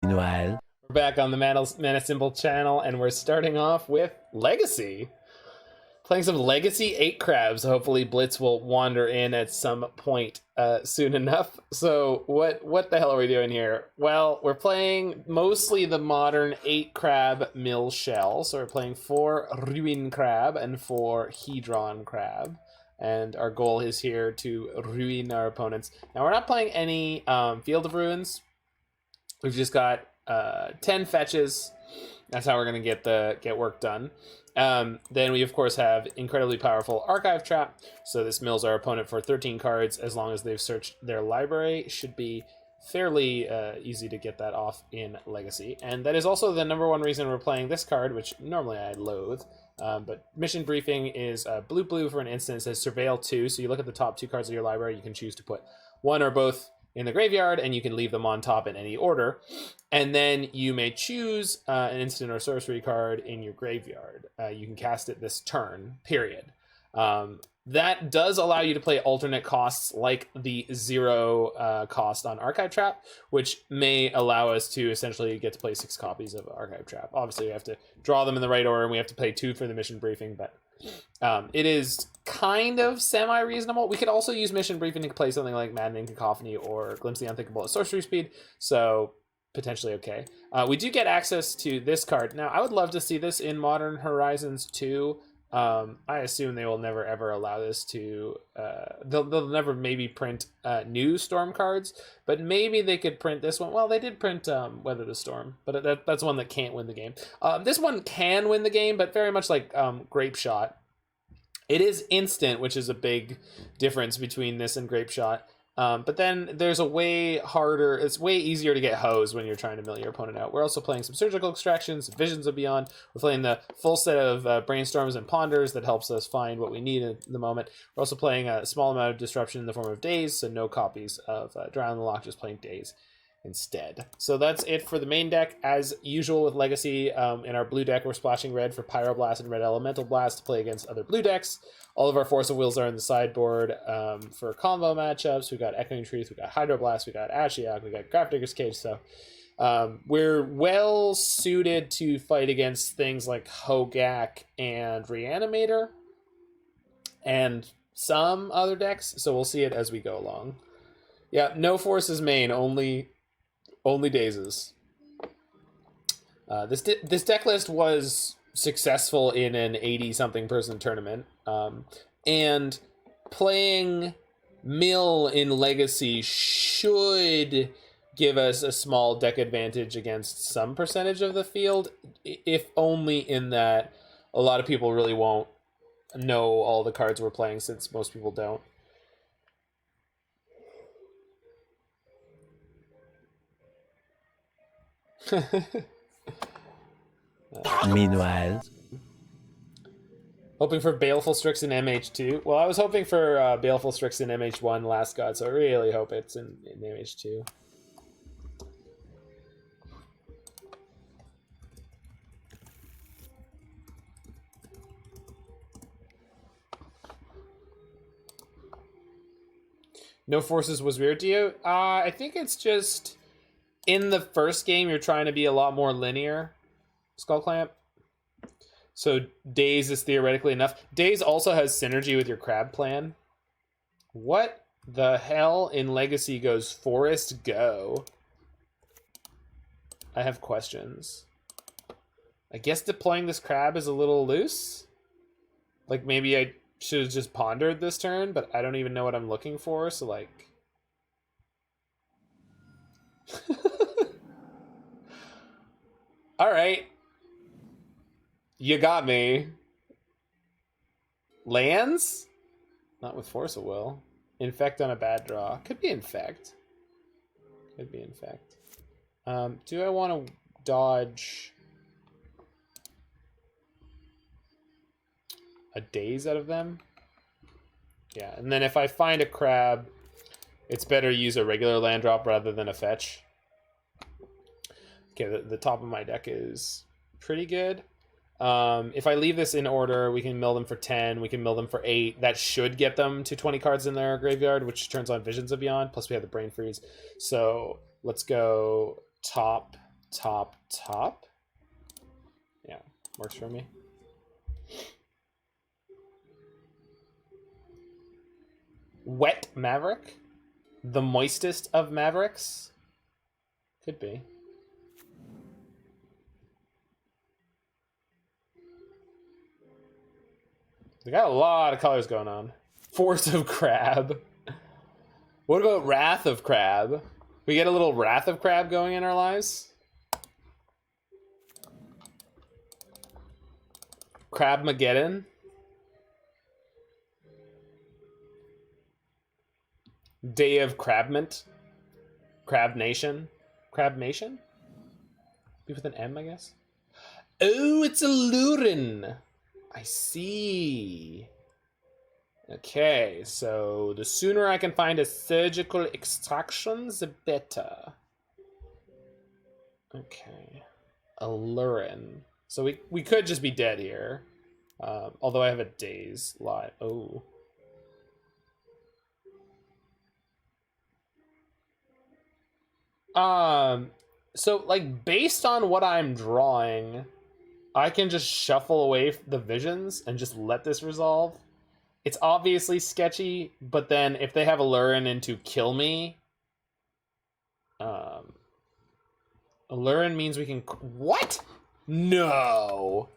Meanwhile, We're back on the Mana Symbol channel, and we're starting off with Legacy. Playing some Legacy 8 crabs. Hopefully Blitz will wander in at some point soon enough. So what the hell are we doing here? Well, we're playing mostly the modern 8 crab mill shell. So we're playing 4 Ruin Crab and 4 Hedron Crab. And our goal is here to ruin our opponents. Now we're not playing any Field of Ruins. We've just got 10 fetches. That's how we're going to get work done. Then we, of course, have incredibly powerful Archive Trap. So this mills our opponent for 13 cards as long as they've searched their library. Should be fairly easy to get that off in Legacy. And that is also the #1 reason we're playing this card, which normally I loathe. But Mission Briefing is blue for an instant. It says Surveil 2. So you look at the top 2 cards of your library. You can choose to put one or both in the graveyard, and you can leave them on top in any order. And then you may choose an instant or sorcery card in your graveyard. You can cast it this turn, period. That does allow you to play alternate costs like the 0 cost on Archive Trap, which may allow us to essentially get to play 6 copies of Archive Trap. Obviously, we have to draw them in the right order, and we have to play 2 for the Mission Briefing, but it is kind of semi-reasonable. We could also use Mission Briefing to play something like Maddening Cacophony or Glimpse the Unthinkable at sorcery speed, so potentially okay. We do get access to this card. Now, I would love to see this in Modern Horizons 2. I assume they will never ever allow this to they'll never maybe print new Storm cards, but maybe they could print this one. Well, they did print Weather the Storm, but that's one that can't win the game. This one can win the game, but very much like Grape Shot. It is instant, which is a big difference between this and Grape Shot. But then there's a way harder, it's way easier to get hosed when you're trying to mill your opponent out. We're also playing some Surgical Extractions, Visions of Beyond. We're playing the full set of Brainstorms and Ponders that helps us find what we need in the moment. We're also playing a small amount of Disruption in the form of Daze, so no copies of Drown the Lock, just playing Daze instead. So that's it for the main deck. As usual with Legacy, in our blue deck, we're splashing red for Pyroblast and Red Elemental Blast to play against other blue decks. All of our Force of Wills are in the sideboard for combo matchups. We've got Echoing Truth, we've got Hydroblast, we've got Ashiok, we've got Grafdigger's Cage. So we're well suited to fight against things like Hogak and Reanimator and some other decks. So we'll see it as we go along. Yeah, no Forces main, only Dazes. This deck list was successful in an 80-something person tournament, and playing Mill in Legacy should give us a small deck advantage against some percentage of the field, if only in that a lot of people really won't know all the cards we're playing, since most people don't. meanwhile, Hoping for Baleful Strix in MH2. Well, I was hoping for Baleful Strix in MH1 last God, so I really hope it's in MH2. No Forces was weird to you? I think it's just in the first game you're trying to be a lot more linear, Skull Clamp. So Daze is theoretically enough. Daze also has synergy with your crab plan. What the hell in Legacy goes Forest Go? I have questions. I guess deploying this crab is a little loose. Like maybe I should have just pondered this turn, but I don't even know what I'm looking for, so like... Alright. You got me. Lands? Not with Force of Will. Infect on a bad draw. Could be Infect. Could be Infect. Do I want to dodge a Daze out of them? Yeah, and then if I find a crab, it's better to use a regular land drop rather than a fetch. Okay, the top of my deck is pretty good. If I leave this in order, we can mill them for 10, we can mill them for 8. That should get them to 20 cards in their graveyard, which turns on Visions of Beyond, plus we have the Brain Freeze. So let's go top top. Yeah, works for me. Wet Maverick? The moistest of Mavericks? Could be. We got a lot of colors going on. Force of Crab. What about Wrath of Crab? We get a little Wrath of Crab going in our lives? Crabmageddon? Day of Crabment? Crab Nation? Crab Nation? Be with an M, I guess? Oh, it's a Lurin! I see. Okay, so the sooner I can find a surgical extraction, the better. Okay. A Lurin. So we could just be dead here. Although I have a Daze live. Oh. So like based on what I'm drawing, I can just shuffle away the visions and just let this resolve. It's obviously sketchy, but then if they have a Lurin in to kill me, a Lurin means we can. What? No.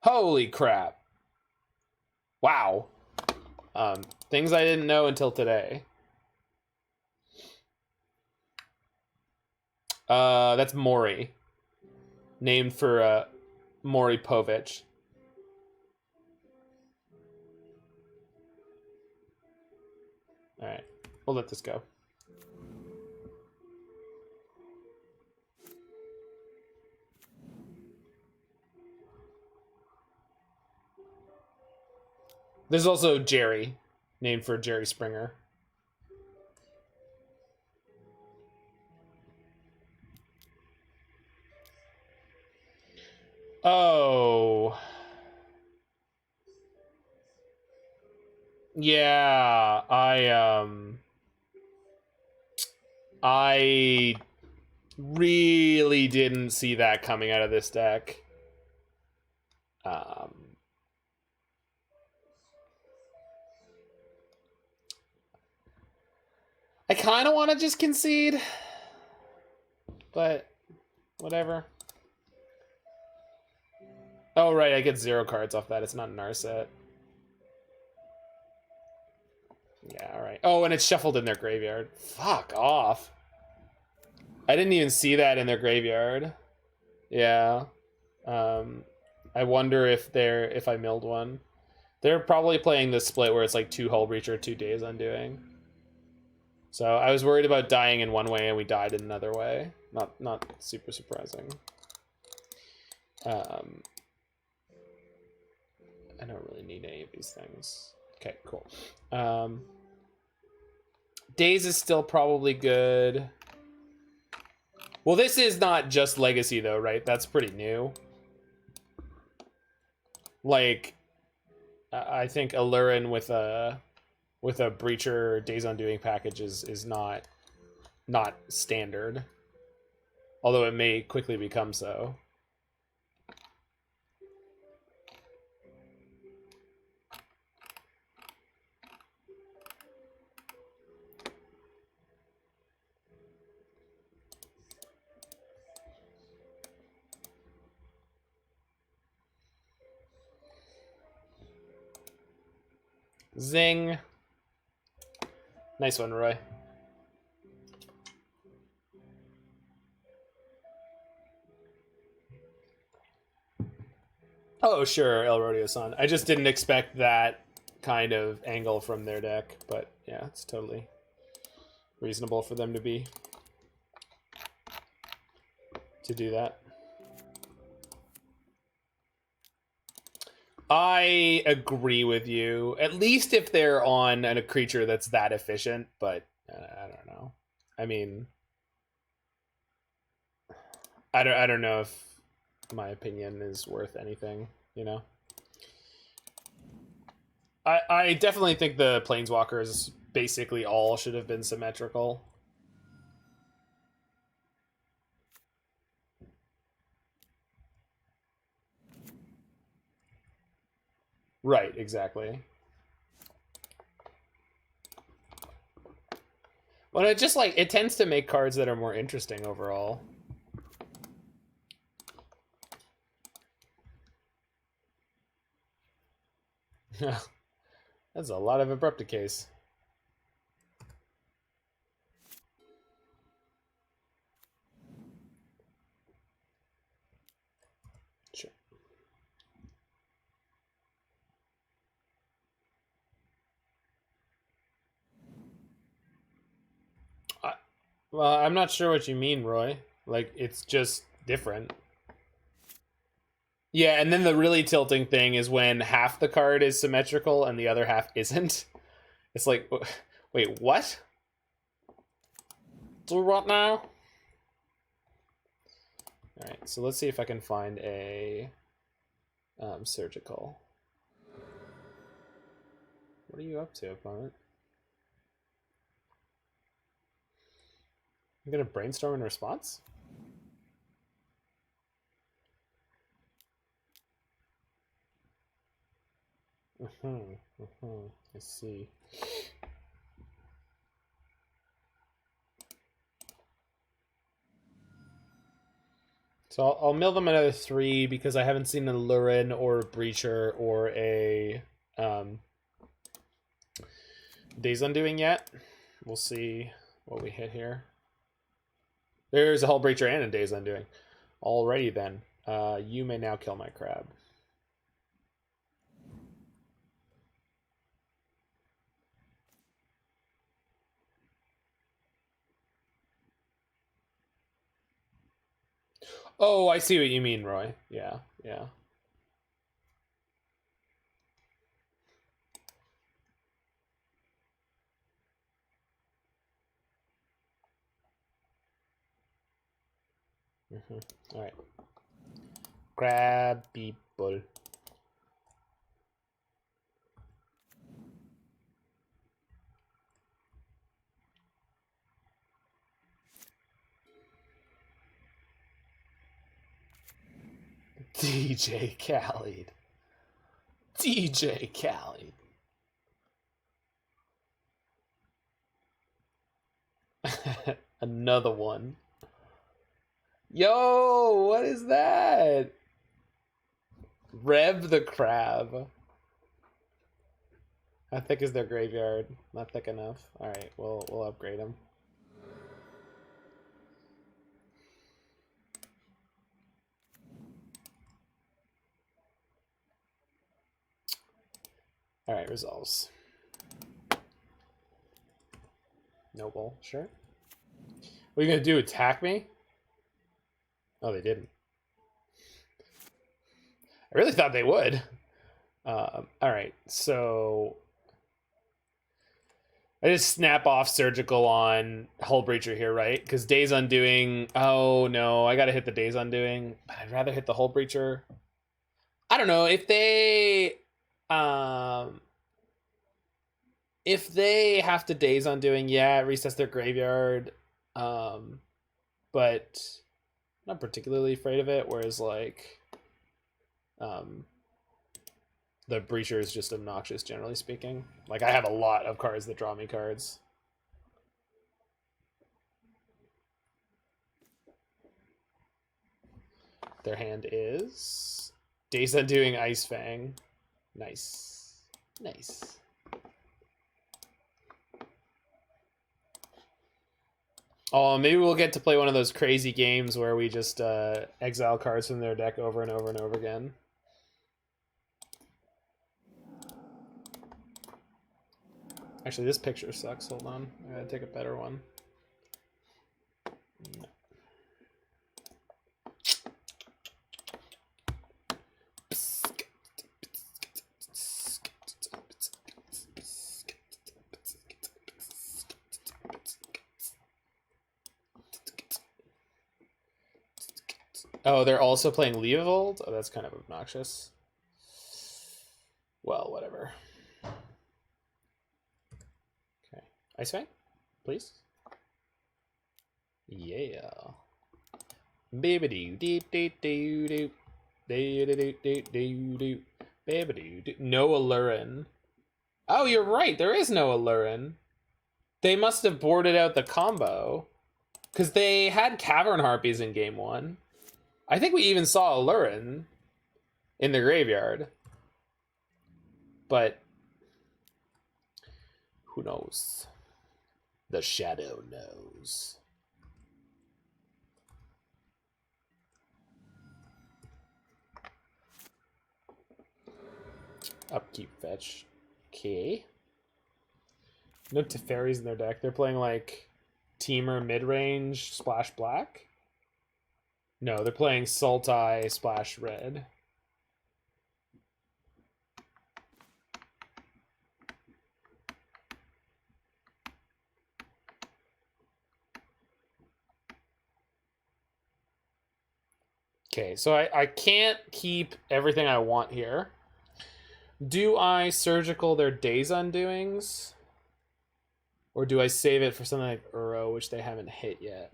Holy crap. Wow. Things I didn't know until today. That's Mori. Named for Maury Povich. Alright, we'll let this go. There's also Jerry, named for Jerry Springer. Oh. Yeah, I really didn't see that coming out of this deck. I kind of want to just concede, but whatever. Oh, right, I get 0 cards off that. It's not an Narset. Yeah, alright. Oh, and it's shuffled in their graveyard. Fuck off. I didn't even see that in their graveyard. Yeah. I wonder if I milled one. They're probably playing this split where it's like 2 Hull Breacher, 2 Daze Undoing. So I was worried about dying in one way and we died in another way. Not super surprising. I don't really need any of these things. Okay, cool. Daze is still probably good. Well, this is not just Legacy though, right? That's pretty new. Like, I think a Lurin with a Breacher Daze Undoing package is not standard. Although it may quickly become so. Zing. Nice one, Roy. Oh, sure, El Rodeo-san. I just didn't expect that kind of angle from their deck, but yeah, it's totally reasonable for them to do that. I agree with you. At least if they're on a creature that's that efficient, but I don't know. I mean, I don't know if my opinion is worth anything, you know. I definitely think the Planeswalkers basically all should have been symmetrical. Right, exactly. Well, it just like, it tends to make cards that are more interesting overall. That's a lot of Abrupt case. Sure. Well, I'm not sure what you mean, Roy. Like, it's just different. Yeah, and then the really tilting thing is when half the card is symmetrical and the other half isn't. It's like, wait, what? Do what now? Alright, so let's see if I can find a surgical. What are you up to, opponent? I'm gonna brainstorm in response? I see. So I'll mill them another 3 because I haven't seen a Lurin or a Breacher or a Daze Undoing yet. We'll see what we hit here. There's a Hull Breacher and a Daze Undoing. Alrighty then. You may now kill my crab. Oh, I see what you mean, Roy. Yeah, yeah. All right. Crab people. DJ Khaled. DJ Khaled. Another one. Yo, what is that? Rev the Crab. How thick is their graveyard? Not thick enough. All right, we'll upgrade them. All right, resolves. Noble, sure. What are you gonna do? Attack me? Oh, they didn't. I really thought they would. All right, so I just snap off Surgical on Hull Breacher here, right? Because Daze Undoing. Oh no, I gotta hit the Daze Undoing, but I'd rather hit the Hull Breacher. I don't know if they have to Daze Undoing, yeah, it resets their graveyard. But I'm not particularly afraid of it. Whereas like, the Breacher is just obnoxious, generally speaking. Like, I have a lot of cards that draw me cards. Their hand is Daze Undoing Ice Fang. Nice. Nice. Oh, maybe we'll get to play one of those crazy games where we just exile cards from their deck over and over and over again. Actually, this picture sucks. Hold on. I gotta take a better one. No. Oh, they're also playing Leovold? Oh, that's kind of obnoxious. Well, whatever. Okay. Ice Fang, please. Yeah. Baby doo doo doo doo doo doo doo doo doo doo. No Allurin. Oh, you're right. There is no Allurin. They must have boarded out the combo. Because they had Cavern Harpies in game 1. I think we even saw Allurin in the graveyard. But who knows? The shadow knows. Upkeep fetch. Okay. No Teferis in their deck. They're playing like Teamer mid-range splash black. No, they're playing Sultai splash red. Okay, so I can't keep everything I want here. Do I surgical their Daze Undoings? Or do I save it for something like Uro, which they haven't hit yet?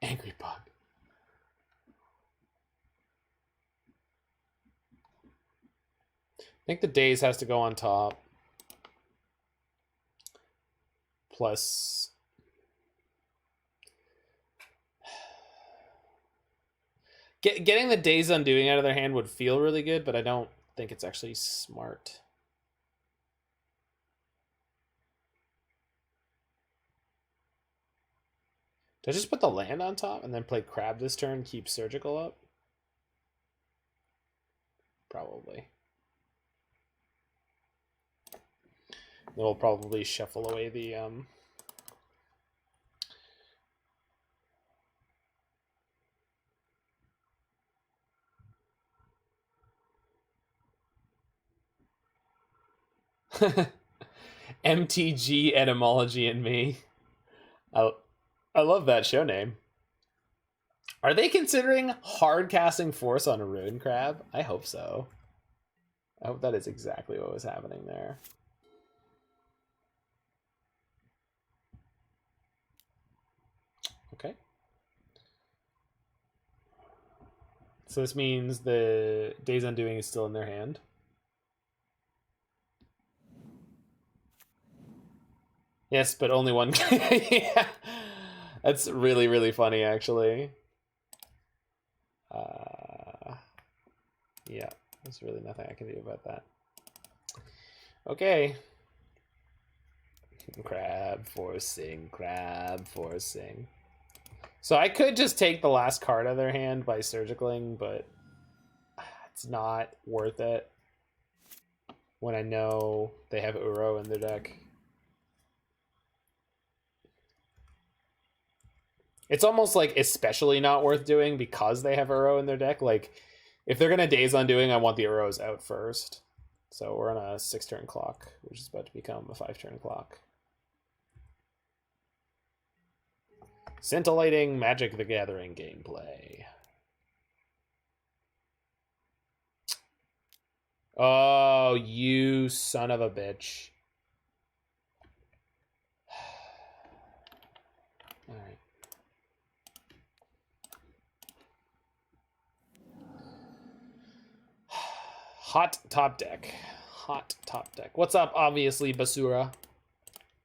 Angry Bug. I think the Daze has to go on top. Plus... Getting the Daze Undoing out of their hand would feel really good, but I don't think it's actually smart. Did I just put the land on top and then play Crab this turn, keep Surgical up? Probably. Then we'll probably shuffle away the... MTG etymology in me. I love that show name. Are they considering hard casting force on a Ruin Crab? I hope so. I hope that is exactly what was happening there. Okay. So this means the Daze Undoing is still in their hand. Yes, but only one. Yeah. That's really, really funny, actually. Yeah, there's really nothing I can do about that. Okay. Crab forcing, crab forcing. So I could just take the last card out of their hand by surgicaling, but it's not worth it when I know they have Uro in their deck. It's almost like especially not worth doing because they have Uro in their deck. Like, if they're going to Daze Undoing, I want the Uros out first. So we're on a 6-turn clock, which is about to become a 5-turn clock. Scintillating Magic the Gathering gameplay. Oh, you son of a bitch. All right. Hot top deck. Hot top deck. What's up, obviously, Basura?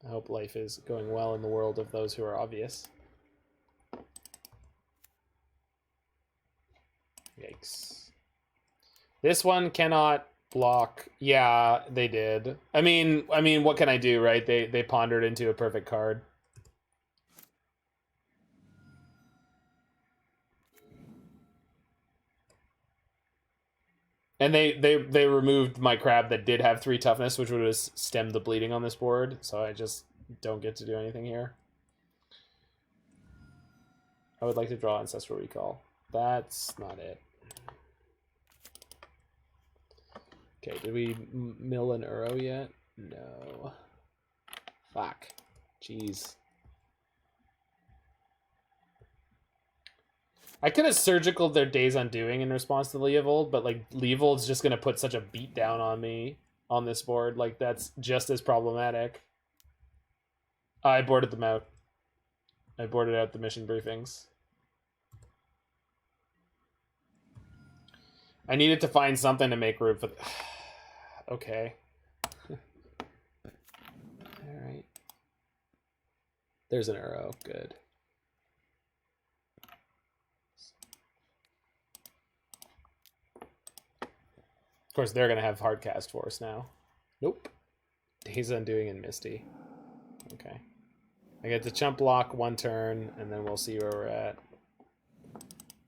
I hope life is going well in the world of those who are obvious. Yikes. This one cannot block. Yeah, they did. I mean, what can I do, right? They pondered into a perfect card. And they removed my crab that did have 3 toughness, which would have stemmed the bleeding on this board. So I just don't get to do anything here. I would like to draw Ancestral Recall. That's not it. Okay, did we mill an Uro yet? No. Fuck. Jeez. I could have surgicaled their Daze Undoing in response to Leovold, but like Leovold's just gonna put such a beat down on me on this board. Like, that's just as problematic. I boarded them out. I boarded out the mission briefings. I needed to find something to make room for... Okay. Alright. There's an arrow. Good. Of course, they're going to have hard cast for us now. Nope. Daze Undoing and Misty. Okay. I get to chump block 1 turn, and then we'll see where we're at.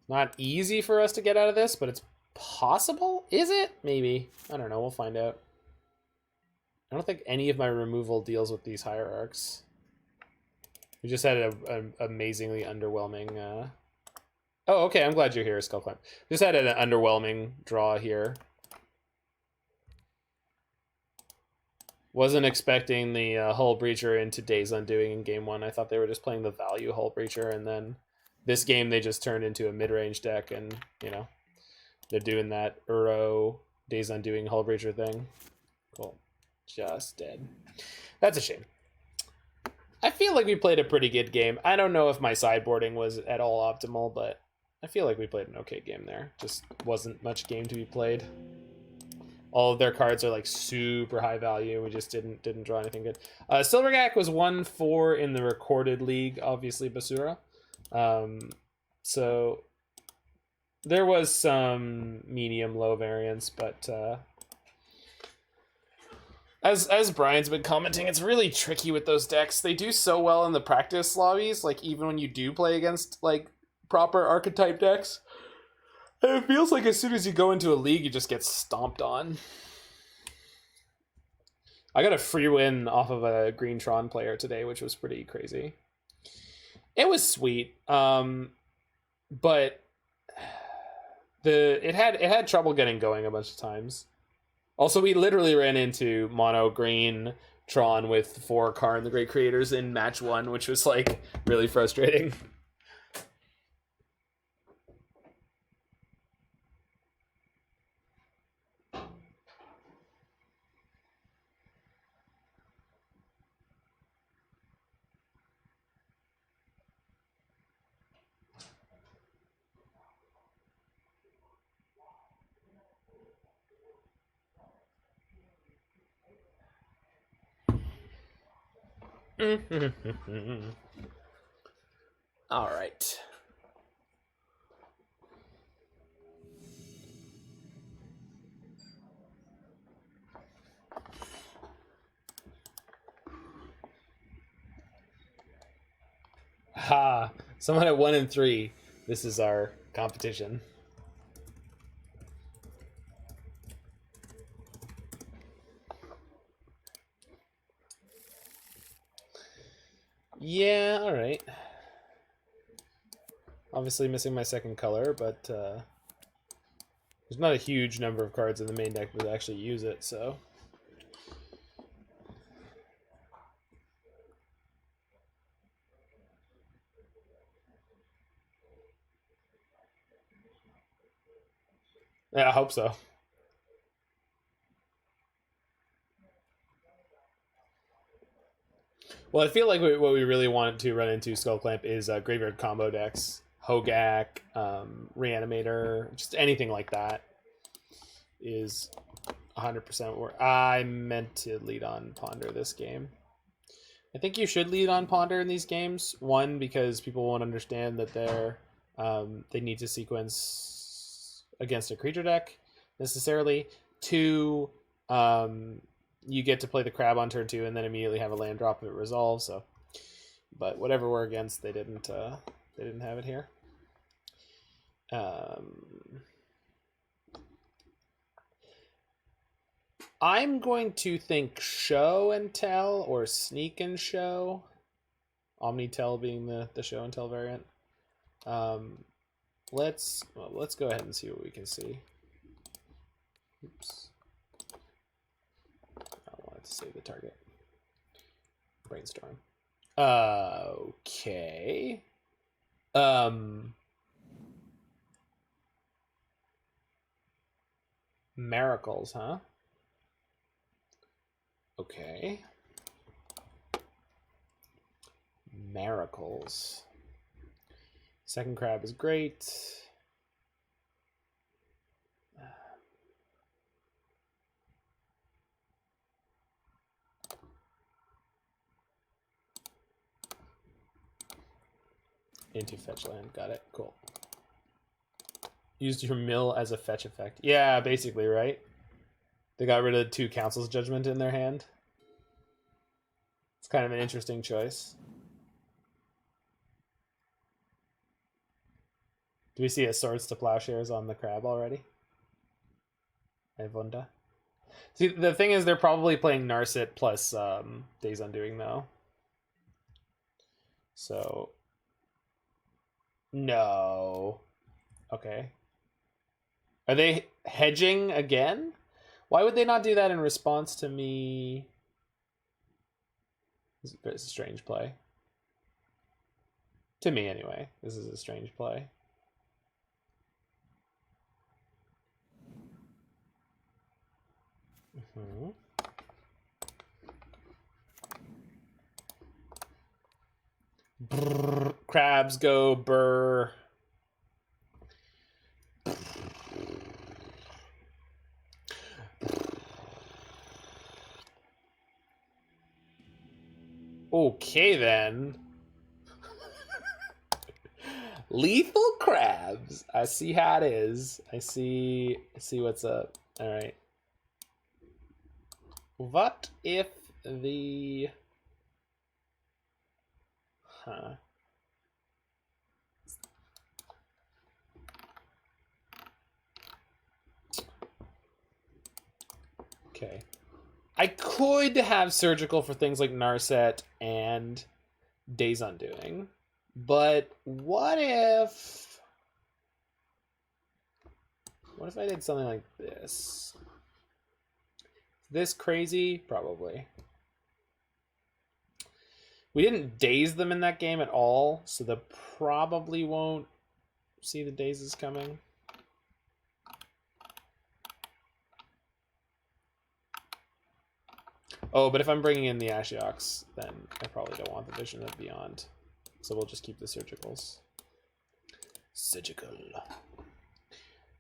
Not easy for us to get out of this, but it's possible? Is it? Maybe. I don't know. We'll find out. I don't think any of my removal deals with these hierarchs. We just had an amazingly underwhelming... Oh, okay. I'm glad you're here, Skullclamp. Just had an underwhelming draw here. Wasn't expecting the Hull Breacher into Daze Undoing in game 1. I thought they were just playing the value Hull Breacher, and then this game they just turned into a mid-range deck, and, you know, they're doing that Uro Daze Undoing Hull Breacher thing. Cool. Just dead. That's a shame. I feel like we played a pretty good game. I don't know if my sideboarding was at all optimal, but I feel like we played an okay game there. Just wasn't much game to be played. All of their cards are like super high value. We just didn't draw anything good. Silvergak was 1-4 in the recorded league, obviously Basura. So there was some medium low variance, but as Brian's been commenting, it's really tricky with those decks. They do so well in the practice lobbies, like even when you do play against like proper archetype decks. And it feels like as soon as you go into a league, you just get stomped on. I got a free win off of a Green Tron player today, which was pretty crazy. It was sweet, but it had trouble getting going a bunch of times. Also, we literally ran into mono green Tron with 4 Karn the Great Creators in match 1, which was like really frustrating. All right. Ha! Someone at 1 and 3. This is our competition. Yeah, all right. Obviously missing my second color, but there's not a huge number of cards in the main deck that actually use it, so... Yeah, I hope so. Well, I feel like what we really want to run into, Skullclamp, is graveyard combo decks. Hogak, Reanimator, just anything like that is 100% where I meant to lead on Ponder this game. I think you should lead on Ponder in these games. 1, because people won't understand that they need to sequence against a creature deck necessarily. 2, you get to play the crab on turn 2 and then immediately have a land drop if it resolves. So, but whatever we're against, they didn't have it here. I'm going to think show and tell or sneak and show. Omni-tell being the show and tell variant. Let's go ahead and see what we can see. Oops. I wanted to save the target. Brainstorm. Okay. Miracles, huh? Okay. Miracles. Second crab is great. Into fetch land. Got it. Cool. Used your mill as a fetch effect. Yeah, basically, right? They got rid of 2 Council's Judgment in their hand. It's kind of an interesting choice. Do we see a Swords to Plowshares on the crab already? I wonder. See, the thing is, they're probably playing Narset plus Daze Undoing, though. So... No. Okay. Are they hedging again? Why would they not do that in response to me? It's a strange play. To me, anyway. This is a strange play. Mm-hmm. Brrr, crabs go burr. Okay then. Lethal crabs. I see how it is. I see what's up. All right. What if the Okay. I could have surgical for things like Narset and Daze Undoing, but what if I did something like this? This crazy? Probably. We didn't daze them in that game at all, so they probably won't see the dazes coming. Oh, but if I'm bringing in the Ashioks, then I probably don't want the Vision of Beyond. So we'll just keep the Surgicals. Surgical.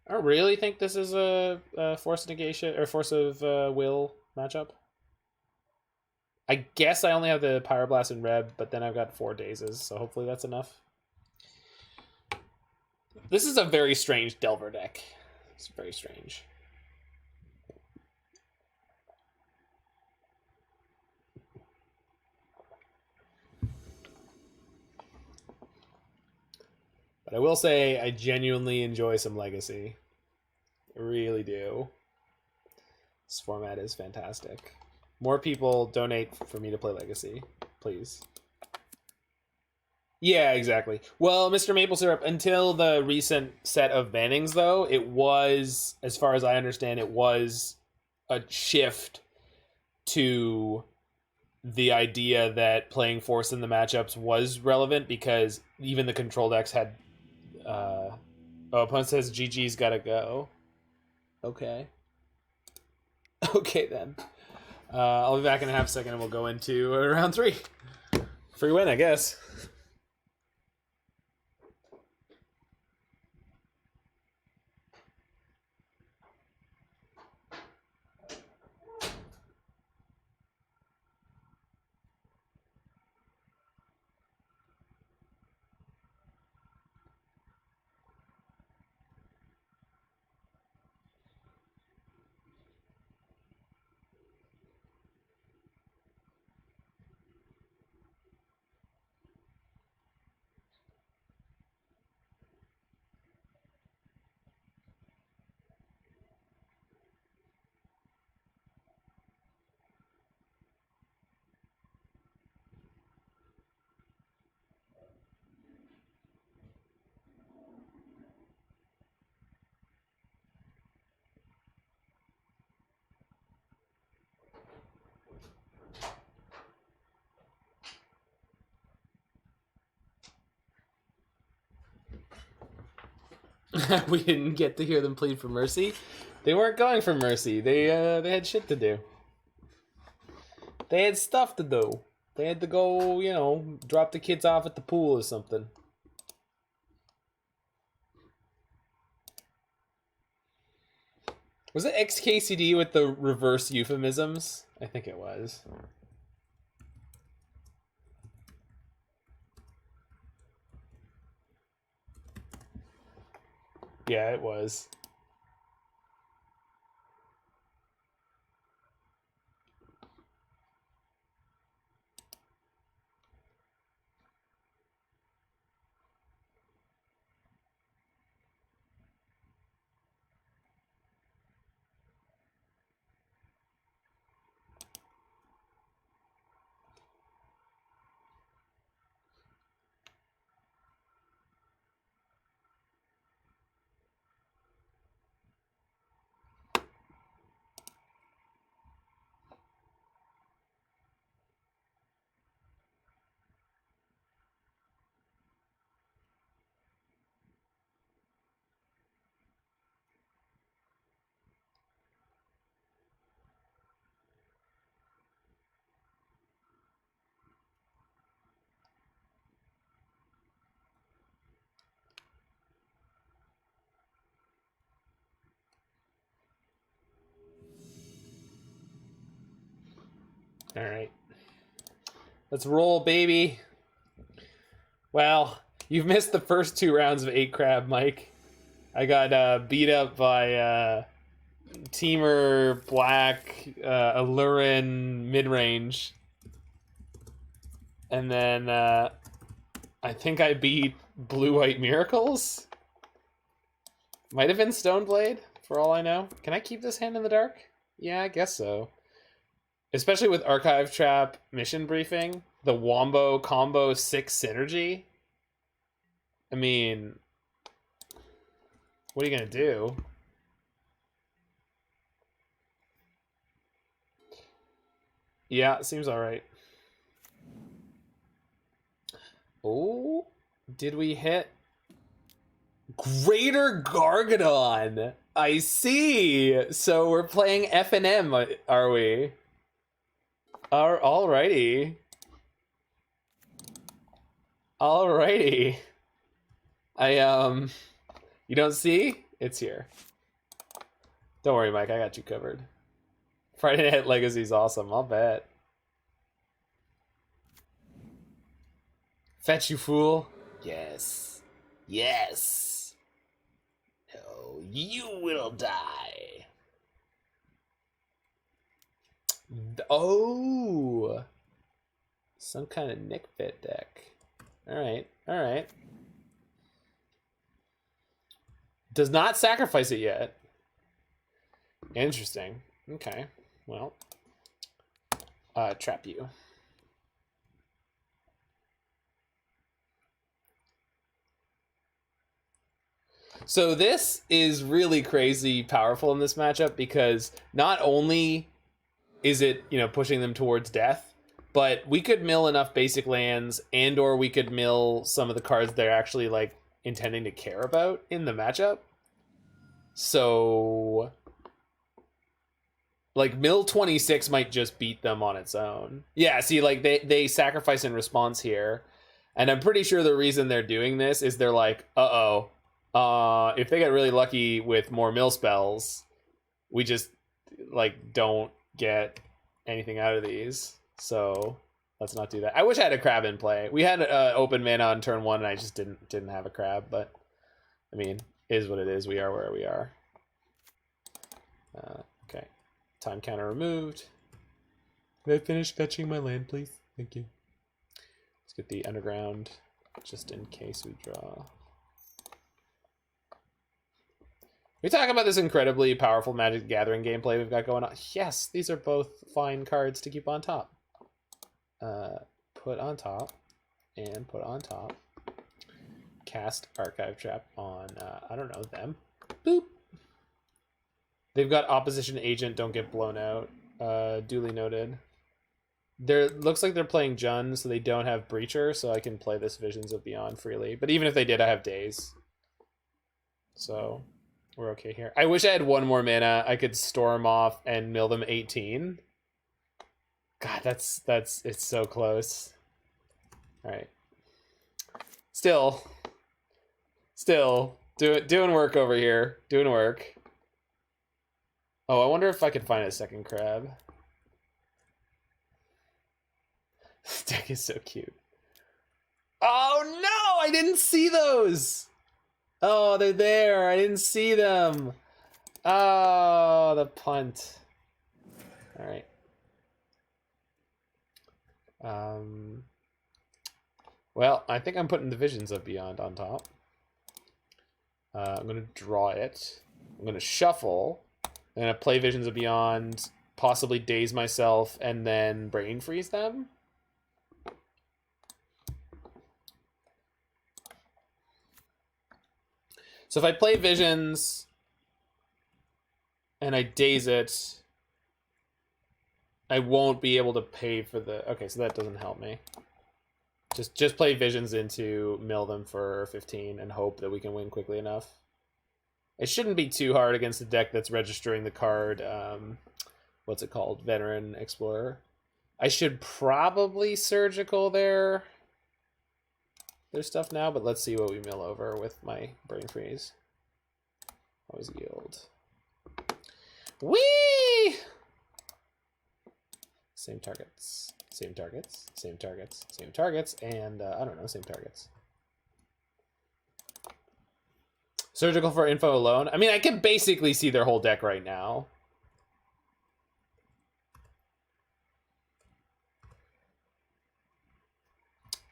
I don't really think this is a Force Negation or Force of Will matchup. I guess I only have the Pyroblast and Reb, but then I've got 4 Dazes, so hopefully that's enough. This is a very strange Delver deck. It's very strange. But I will say I genuinely enjoy some Legacy. I really do. This format is fantastic. More people donate for me to play Legacy, please. Yeah, exactly. Well, Mr. Maple Syrup, until the recent set of bannings, though, it was, as far as I understand, it was a shift to the idea that playing Force in the matchups was relevant because even the control decks had... oh, opponent says GG's gotta go. Okay. Okay, then. I'll be back in a half second and we'll go into round 3. Free win, I guess. We didn't get to hear them plead for mercy. They weren't going for mercy. They had shit to do. They had stuff to do. They had to go, you know, drop the kids off at the pool or something. Was it XKCD with the reverse euphemisms? I think it was. Yeah, it was. All right. Let's roll, baby. Well, you've missed the first 2 rounds of 8 crab, Mike. I got beat up by Teamer Black, Allurin mid-range. And then I think I beat Blue-White Miracles. Might have been Stoneblade, for all I know. Can I keep this hand in the dark? Yeah, I guess so. Especially with Archive Trap Mission Briefing, the Wombo Combo 6 synergy. I mean, what are you gonna do? Yeah, it seems alright. Oh, did we hit Greater Gargadon? I see. So we're playing F&M, are we? Alrighty. Alrighty. You don't see? It's here. Don't worry, Mike, I got you covered. Friday Night Legacy's awesome, I'll bet. Fetch, you fool. Yes. Yes. No, you will die. Oh. Some kind of Nick Fit deck. Alright, alright. Does not sacrifice it yet. Interesting. Okay, well. Trap you. So this is really crazy powerful in this matchup because not only is it, you know, pushing them towards death, but we could mill enough basic lands and or we could mill some of the cards they're actually like intending to care about in the matchup. So like mill 26 might just beat them on its own. Yeah, see, like they sacrifice in response here. And I'm pretty sure the reason they're doing this is they're like, if they get really lucky with more mill spells, we just like don't get anything out of these. So let's not do that. I wish I had a crab in play. We had open mana on turn 1 and I just didn't have a crab, but I mean, it is what it is. We are where we are. Okay. Time counter removed. Can I finish fetching my land, please? Thank you. Let's get the underground just in case we draw. We talk about this incredibly powerful Magic the Gathering gameplay we've got going on. Yes, these are both fine cards to keep on top. Put on top and put on top. Cast Archive Trap on, I don't know, them. Boop. They've got Opposition Agent, don't get blown out. Duly noted. Looks like they're playing Jund, so they don't have Breacher, so I can play this Visions of Beyond freely. But even if they did, I have Daze. So we're okay here. I wish I had 1 more mana. I could storm off and mill them 18. God, it's so close. All right. Still doing work over here. Doing work. Oh, I wonder if I could find a second crab. This deck is so cute. Oh no, I didn't see those. Oh, they're there. I didn't see them. Oh, the punt. All right. Well, I think I'm putting the Visions of Beyond on top. I'm going to draw it. I'm going to shuffle. I'm going to play Visions of Beyond, possibly Daze myself, and then Brain Freeze them. So if I play Visions and I Daze it, I won't be able to pay for the... Okay, so that doesn't help me. Just play Visions into mill them for 15 and hope that we can win quickly enough. It shouldn't be too hard against a deck that's registering the card, what's it called? Veteran Explorer. I should probably Surgical their stuff now, but let's see what we mill over with my Brain Freeze. Always yield. Whee! Same targets, same targets, same targets, same targets, and I don't know, same targets. Surgical for info alone. I mean, I can basically see their whole deck right now.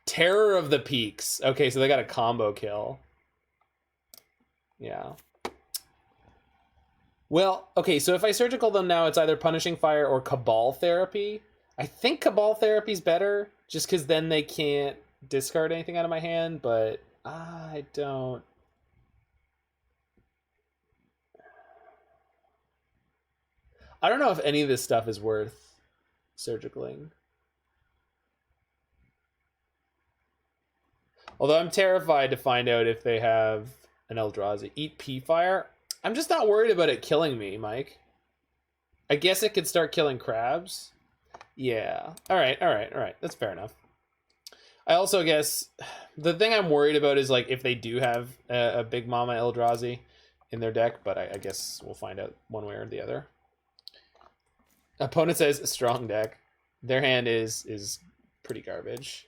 Terror of the Peaks. Okay, so they got a combo kill. Yeah. Well, okay, so if I Surgical them now, it's either Punishing Fire or Cabal Therapy. I think Cabal Therapy's better, just because then they can't discard anything out of my hand, but I don't... I don't know if any of this stuff is worth Surgicaling. Although I'm terrified to find out if they have an Eldrazi. Eat P-Fire? I'm just not worried about it killing me, Mike. I guess it could start killing crabs. Yeah. Alright. That's fair enough. I also guess the thing I'm worried about is like if they do have a Big Mama Eldrazi in their deck, but I guess we'll find out one way or the other. Opponent says strong deck. Their hand is pretty garbage.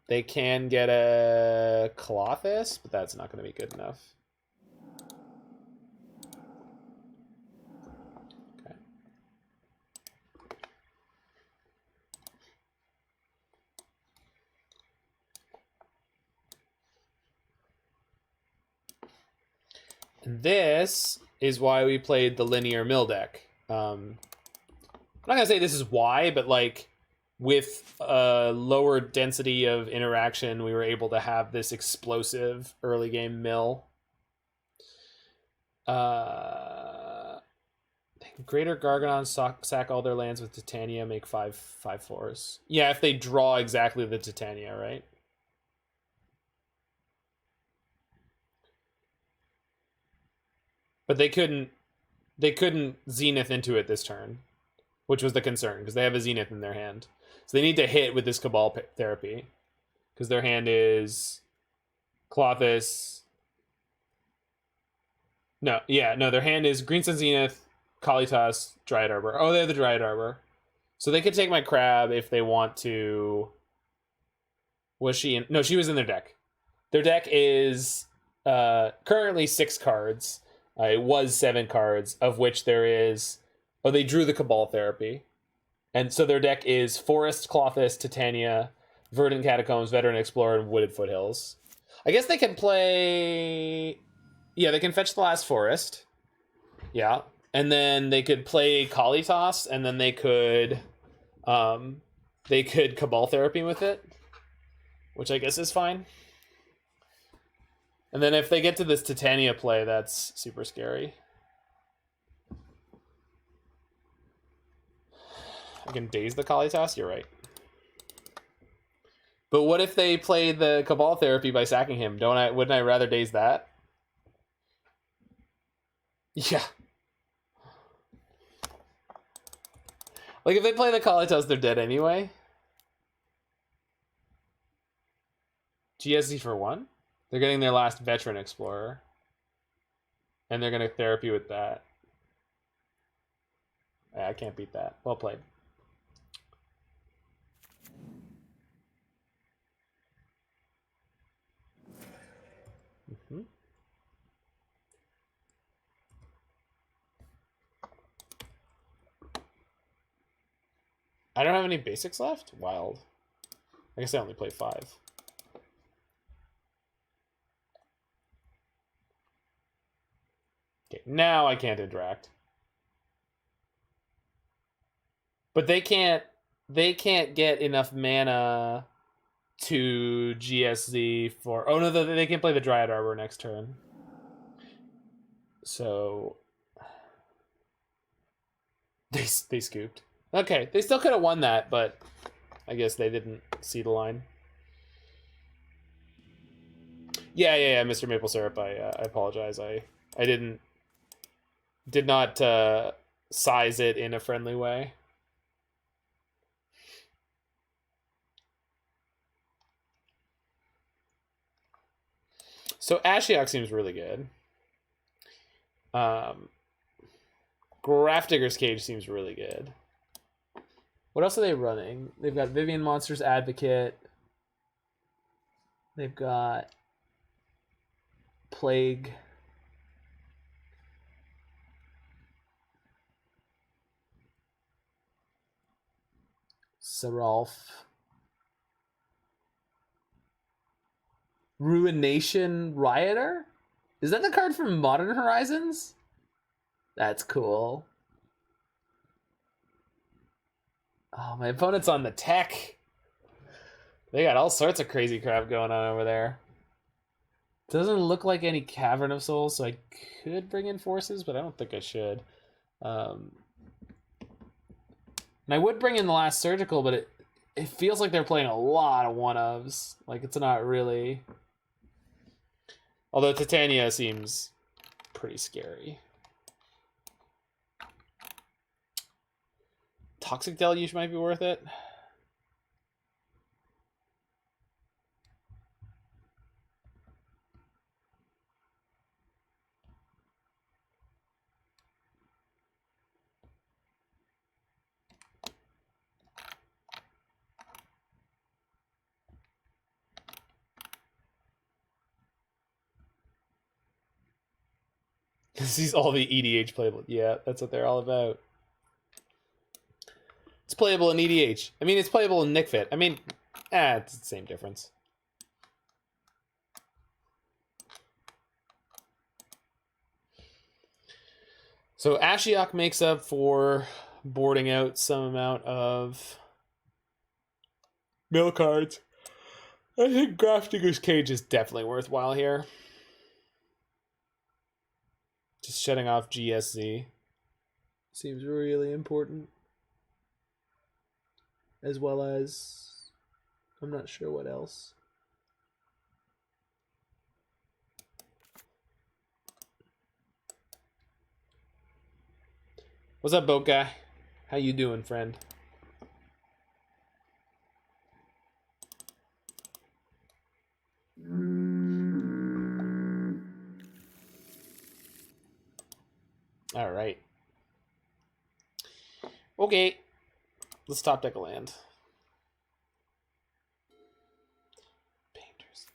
They can get a Colossus, but that's not going to be good enough. Okay. And this is why we played the linear mill deck. I'm not gonna say this is why, but like with a lower density of interaction, we were able to have this explosive early game mill. Greater Gargadon sack all their lands with Titania, make 5/4s. Yeah, if they draw exactly the Titania, right? But they couldn't Zenith into it this turn, which was the concern, because they have a Zenith in their hand. So they need to hit with this Cabal Therapy, because their hand is Colossus. No, their hand is Green Sun Zenith, Kalitas, Dryad Arbor. Oh, they have the Dryad Arbor. So they could take my crab if they want to. Was she in? No, she was in their deck. Their deck is currently 6 cards. It was 7 cards, of which there is... Oh, they drew the Cabal Therapy. And so their deck is Forest, Colossus, Titania, Verdant Catacombs, Veteran Explorer, and Wooded Foothills. I guess they can play... Yeah, they can fetch the last Forest. Yeah. And then they could play Kalitas, and then they could Cabal Therapy with it, which I guess is fine. And then if they get to this Titania play, that's super scary. I can Daze the Kalitas, you're right. But what if they play the Cabal Therapy by sacking him? Wouldn't I rather Daze that? Yeah. Like if they play the Kalitas, they're dead anyway. GSZ for 1? They're getting their last Veteran Explorer. And they're going to Therapy with that. Yeah, I can't beat that. Well played. I don't have any basics left? Wild. I guess I only play 5. Okay, now I can't interact. But they can't get enough mana to GSZ for... Oh, no, they can play the Dryad Arbor next turn. So... They scooped. Okay, they still could have won that, but I guess they didn't see the line. Yeah, Mr. Maple Syrup, I apologize. I did not size it in a friendly way. So Ashiok seems really good. Grafdigger's Cage seems really good. What else are they running? They've got Vivian Monsters Advocate. They've got Plague. Seraph. Ruination Rioter? Is that the card from Modern Horizons? That's cool. Oh, my opponent's on the tech. They got all sorts of crazy crap going on over there. Doesn't look like any Cavern of Souls, so I could bring in forces, but I don't think I should. And I would bring in the last Surgical, but it feels like they're playing a lot of one-ofs. Like, it's not really... Although Titania seems pretty scary. Toxic Deluge might be worth it. This is all the EDH playable. Yeah, that's what they're all about. It's playable in EDH. I mean, it's playable in Nick Fit. I mean, it's the same difference. So Ashiok makes up for boarding out some amount of mill cards. I think Grafdigger's Cage is definitely worthwhile here. Just shutting off GSZ seems really important. As well as, I'm not sure what else. What's up, boat guy? How you doing, friend? All right. Okay. Let's top deck a land. Painters.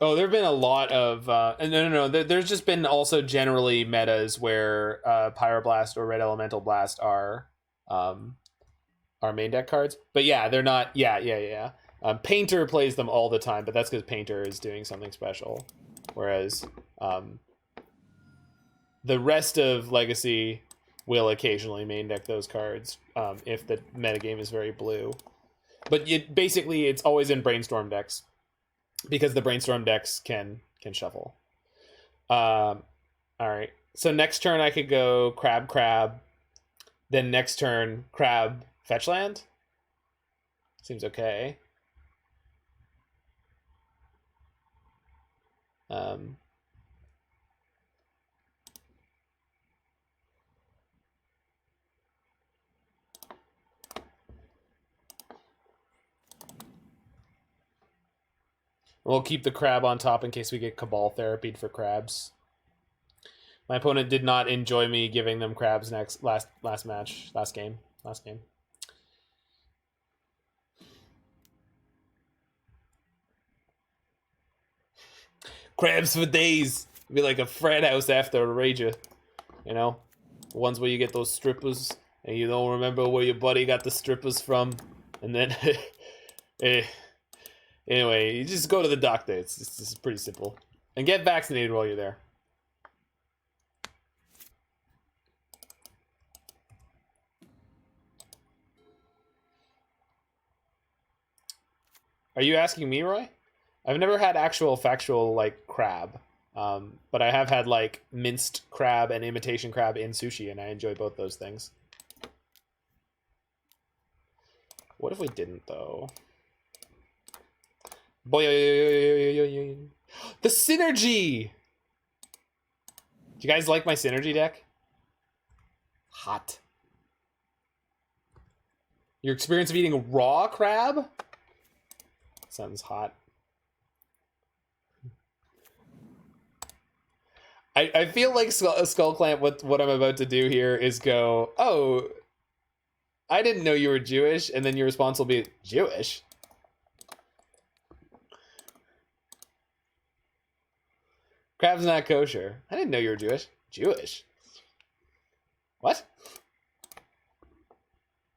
Oh, there have been a lot of... no. There's just been also generally metas where Pyroblast or Red Elemental Blast are main deck cards. But yeah, they're not... Yeah. Painter plays them all the time, but that's because Painter is doing something special. Whereas the rest of Legacy will occasionally main deck those cards if the metagame is very blue. But basically, it's always in Brainstorm decks because the Brainstorm decks can shuffle. All right. So next turn I could go Crab. Then next turn Crab fetch land. Seems okay. We'll keep the crab on top in case we get Cabal therapied for crabs. My opponent did not enjoy me giving them crabs last game. Crabs for days. It'd be like a frat house after a rager. You know? The ones where you get those strippers and you don't remember where your buddy got the strippers from. And then... Anyway, you just go to the doctor. It's pretty simple. And get vaccinated while you're there. Are you asking me, Roy? I've never had actual factual, like, crab. But I have had, like, minced crab and imitation crab in sushi, and I enjoy both those things. What if we didn't, though? Boy, the synergy! Do you guys like my synergy deck? Hot. Your experience of eating a raw crab? Sounds hot. I feel like Skull Clamp, what I'm about to do here is go, oh, I didn't know you were Jewish, and then your response will be, Jewish? Crab's not kosher. I didn't know you were Jewish. Jewish? What?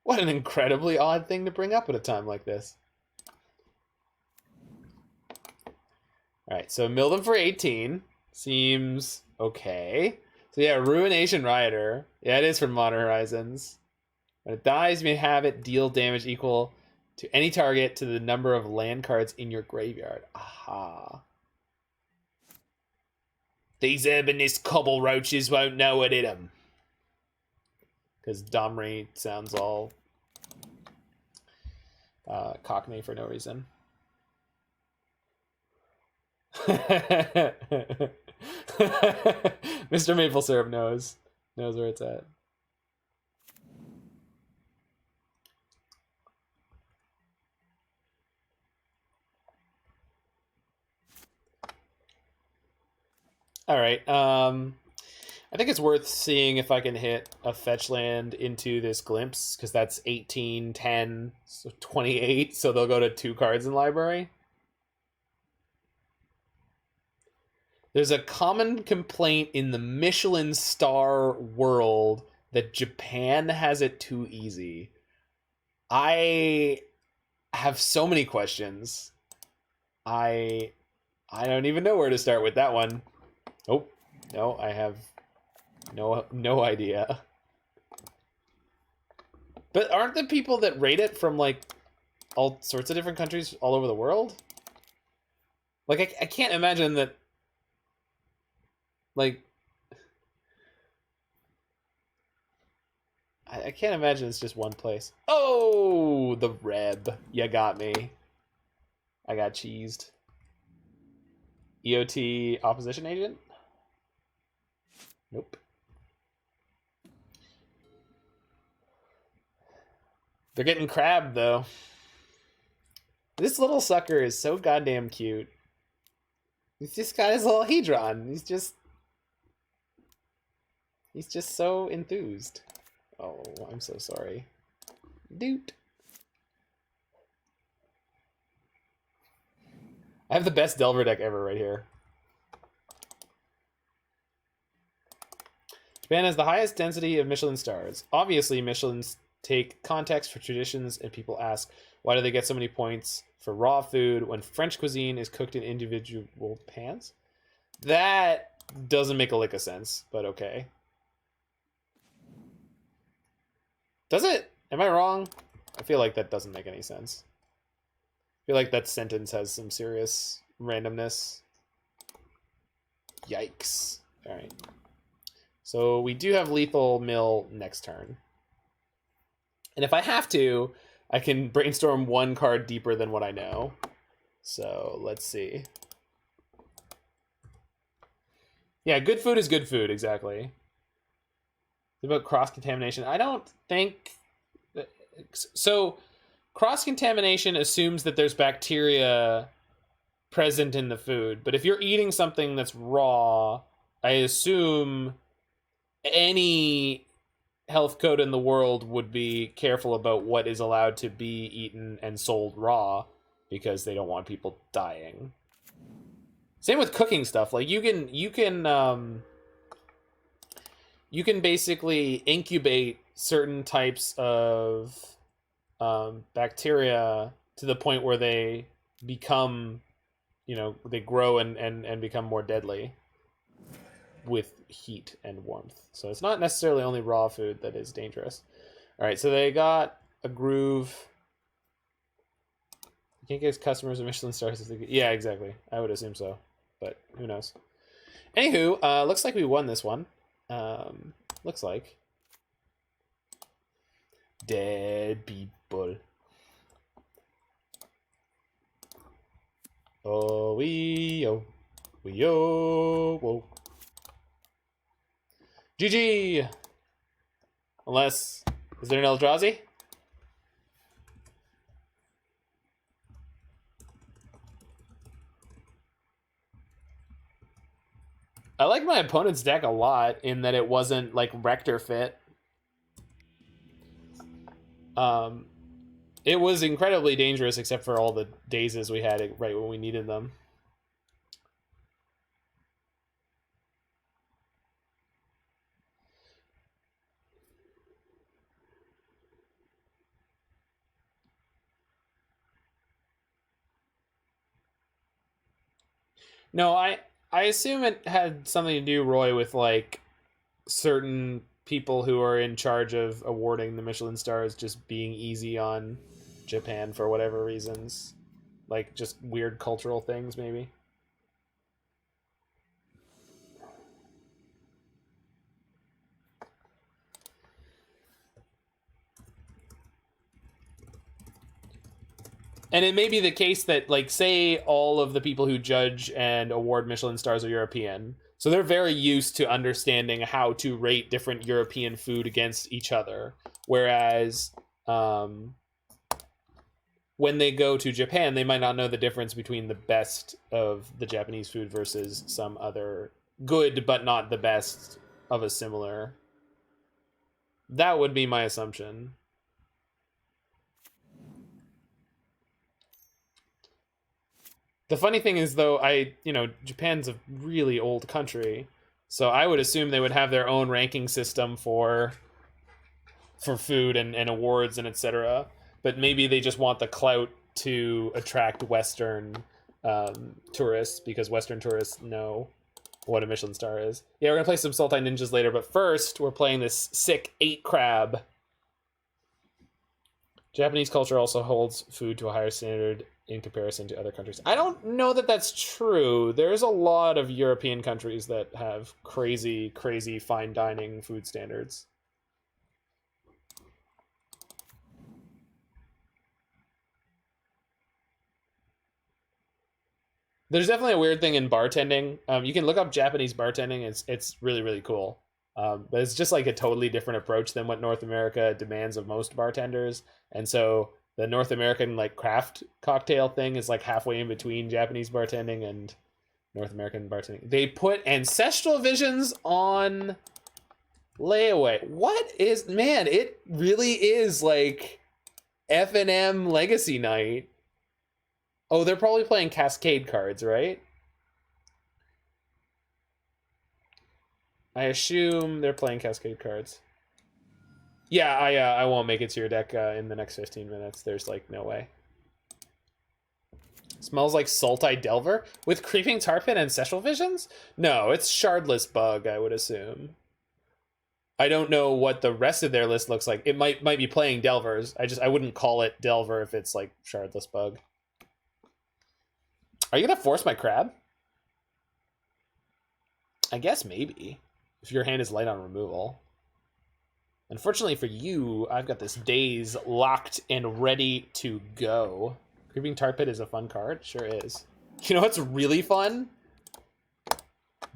What an incredibly odd thing to bring up at a time like this. Alright, so mill them for 18. Seems okay. So yeah, Ruination Rioter. Yeah, it is from Modern Horizons. When it dies, you may have it deal damage equal to any target to the number of land cards in your graveyard. Aha. These urbanist cobble roaches won't know what hit them. Because Domri sounds all cockney for no reason. Mr. Maple Syrup knows where it's at. All right. I think it's worth seeing if I can hit a fetch land into this Glimpse, because that's 18, 10, so 28, so they'll go to 2 cards in library. There's a common complaint in the Michelin star world that Japan has it too easy. I have so many questions. I don't even know where to start with that one. Oh, no, I have no idea. But aren't the people that rate it from, like, all sorts of different countries all over the world? Like, I can't imagine that, like, I can't imagine it's just one place. Oh, the Reb. You got me. I got cheesed. EOT opposition agent? Nope. They're getting crabbed, though. This little sucker is so goddamn cute. He's just got his little Hedron. He's just so enthused. Oh, I'm so sorry. Dude. I have the best Delver deck ever right here. Japan has the highest density of Michelin stars. Obviously, Michelins take context for traditions, and people ask, why do they get so many points for raw food when French cuisine is cooked in individual pans? That doesn't make a lick of sense, but okay. Does it? Am I wrong? I feel like that doesn't make any sense. I feel like that sentence has some serious randomness. Yikes. All right. So we do have lethal mill next turn. And if I have to, I can brainstorm 1 card deeper than what I know. So let's see. Yeah, good food is good food, exactly. About cross-contamination. I don't think... So, cross-contamination assumes that there's bacteria present in the food. But if you're eating something that's raw, I assume any health code in the world would be careful about what is allowed to be eaten and sold raw, because they don't want people dying. Same with cooking stuff. Like you can basically incubate certain types of bacteria to the point where they become, they grow and become more deadly with heat and warmth. So it's not necessarily only raw food that is dangerous. All right, so they got a groove. You can't get customers a Michelin stars if they get... Yeah, exactly. I would assume so, but who knows? Anywho, looks like we won this one. Looks like. Dead people. Oh, whoa. GG! Unless... Is there an Eldrazi? I like my opponent's deck a lot in that it wasn't like Rector fit. It was incredibly dangerous except for all the dazes we had right when we needed them. No, I assume it had something to do, Roy, with like certain people who are in charge of awarding the Michelin stars just being easy on Japan for whatever reasons. Like just weird cultural things, maybe. And it may be the case that, like, say all of the people who judge and award Michelin stars are European. So they're very used to understanding how to rate different European food against each other. Whereas when they go to Japan, they might not know the difference between the best of the Japanese food versus some other good but not the best of a similar. That would be my assumption. The funny thing is, though, Japan's a really old country, so I would assume they would have their own ranking system for food and awards and etc. But maybe they just want the clout to attract Western tourists, because Western tourists know what a Michelin star is. Yeah, we're gonna play some Sultai Ninjas later, but first we're playing this sick 8 crab. Japanese culture also holds food to a higher standard in comparison to other countries. I don't know that that's true. There's a lot of European countries that have crazy, crazy fine dining food standards. There's definitely a weird thing in bartending. You can look up Japanese bartending. It's really, really cool. But it's just like a totally different approach than what North America demands of most bartenders. And so the North American like craft cocktail thing is like halfway in between Japanese bartending and North American bartending. They put Ancestral Visions on layaway. What is, man, it really is like F&M Legacy Night. Oh, they're probably playing Cascade cards, right? I assume they're playing Cascade cards. Yeah, I won't make it to your deck in the next 15 minutes. There's like no way. Smells like Sultai Delver with Creeping Tar Pit and Ancestral Visions? No, it's Shardless Bug, I would assume. I don't know what the rest of their list looks like. It might be playing Delvers. I wouldn't call it Delver if it's like Shardless Bug. Are you gonna force my crab? I guess maybe. If your hand is light on removal. Unfortunately for you, I've got this Daze locked and ready to go. Creeping Tar Pit is a fun card. Sure is. You know what's really fun?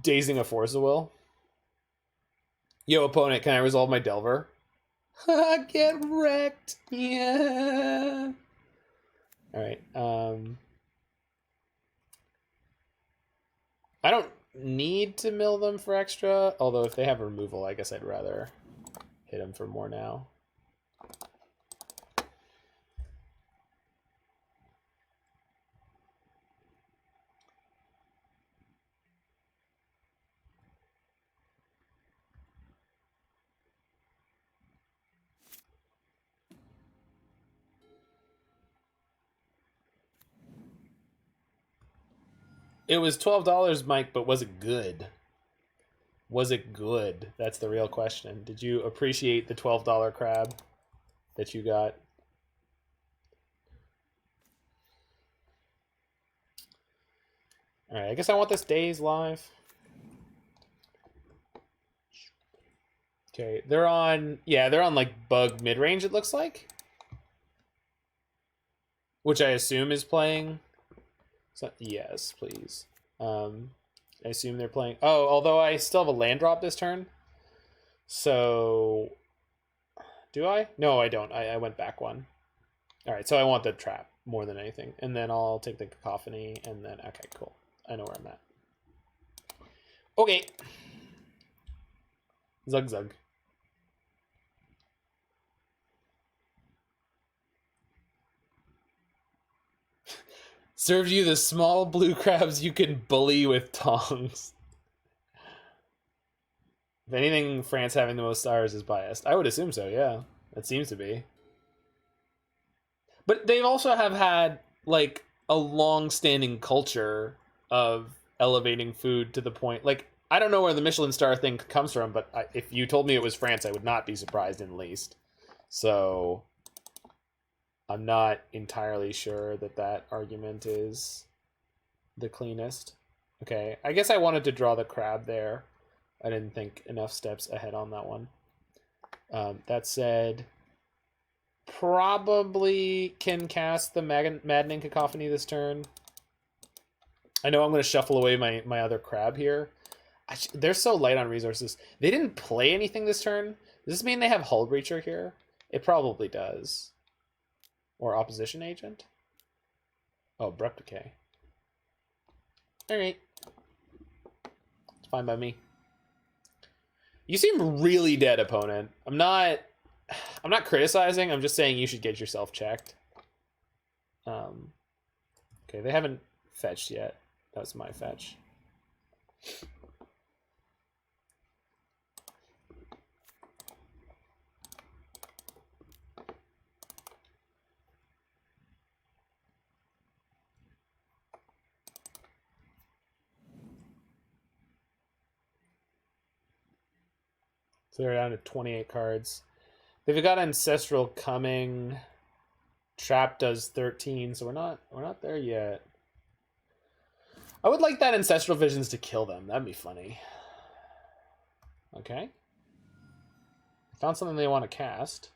Dazing a Force of Will. Yo, opponent, can I resolve my Delver? Get wrecked. Yeah. Alright. I don't need to mill them for extra, although if they have removal, I guess I'd rather hit them for more now. It was $12, Mike, but was it good? Was it good? That's the real question. Did you appreciate the $12 crab that you got? All right, I guess I want this Daze live. Okay, they're on, yeah, they're on like bug mid-range, it looks like. Which I assume is playing. So, yes, please. I assume they're playing. Oh, although I still have a land drop this turn. So, do I? No, I don't. I went back one. All right, so I want the trap more than anything. And then I'll take the Cacophony, and then, okay, cool. I know where I'm at. Okay. Zug zug. Serves you the small blue crabs you can bully with tongs. If anything, France having the most stars is biased. I would assume so, yeah. It seems to be. But they also have had, like, a long-standing culture of elevating food to the point... Like, I don't know where the Michelin star thing comes from, but if you told me it was France, I would not be surprised in the least. So... I'm not entirely sure that that argument is the cleanest. Okay, I guess I wanted to draw the crab there. I didn't think enough steps ahead on that one. That said, probably can cast the Maddening Cacophony this turn. I know I'm going to shuffle away my other crab here. They're so light on resources. They didn't play anything this turn. Does this mean they have Hull Breacher here? It probably does. Or opposition agent? Oh, Abrupt Decay. Alright. It's fine by me. You seem really dead, opponent. I'm not criticizing, I'm just saying you should get yourself checked. Okay, they haven't fetched yet. That was my fetch. So they're down to 28 cards. They've got Ancestral coming. Trap does 13, so we're not there yet. I would like that Ancestral Visions to kill them. That'd be funny. Okay. Found something they want to cast.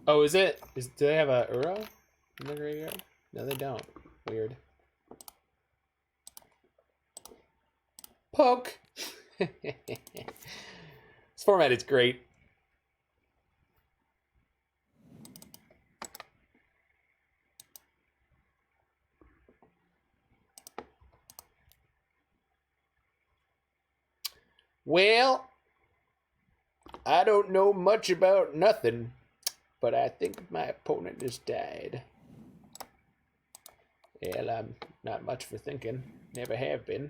Oh, do they have a Uro in the graveyard? No, they don't. Weird. Poke. This format is great. Well, I don't know much about nothing, but I think my opponent has died. Well, I'm not much for thinking. Never have been.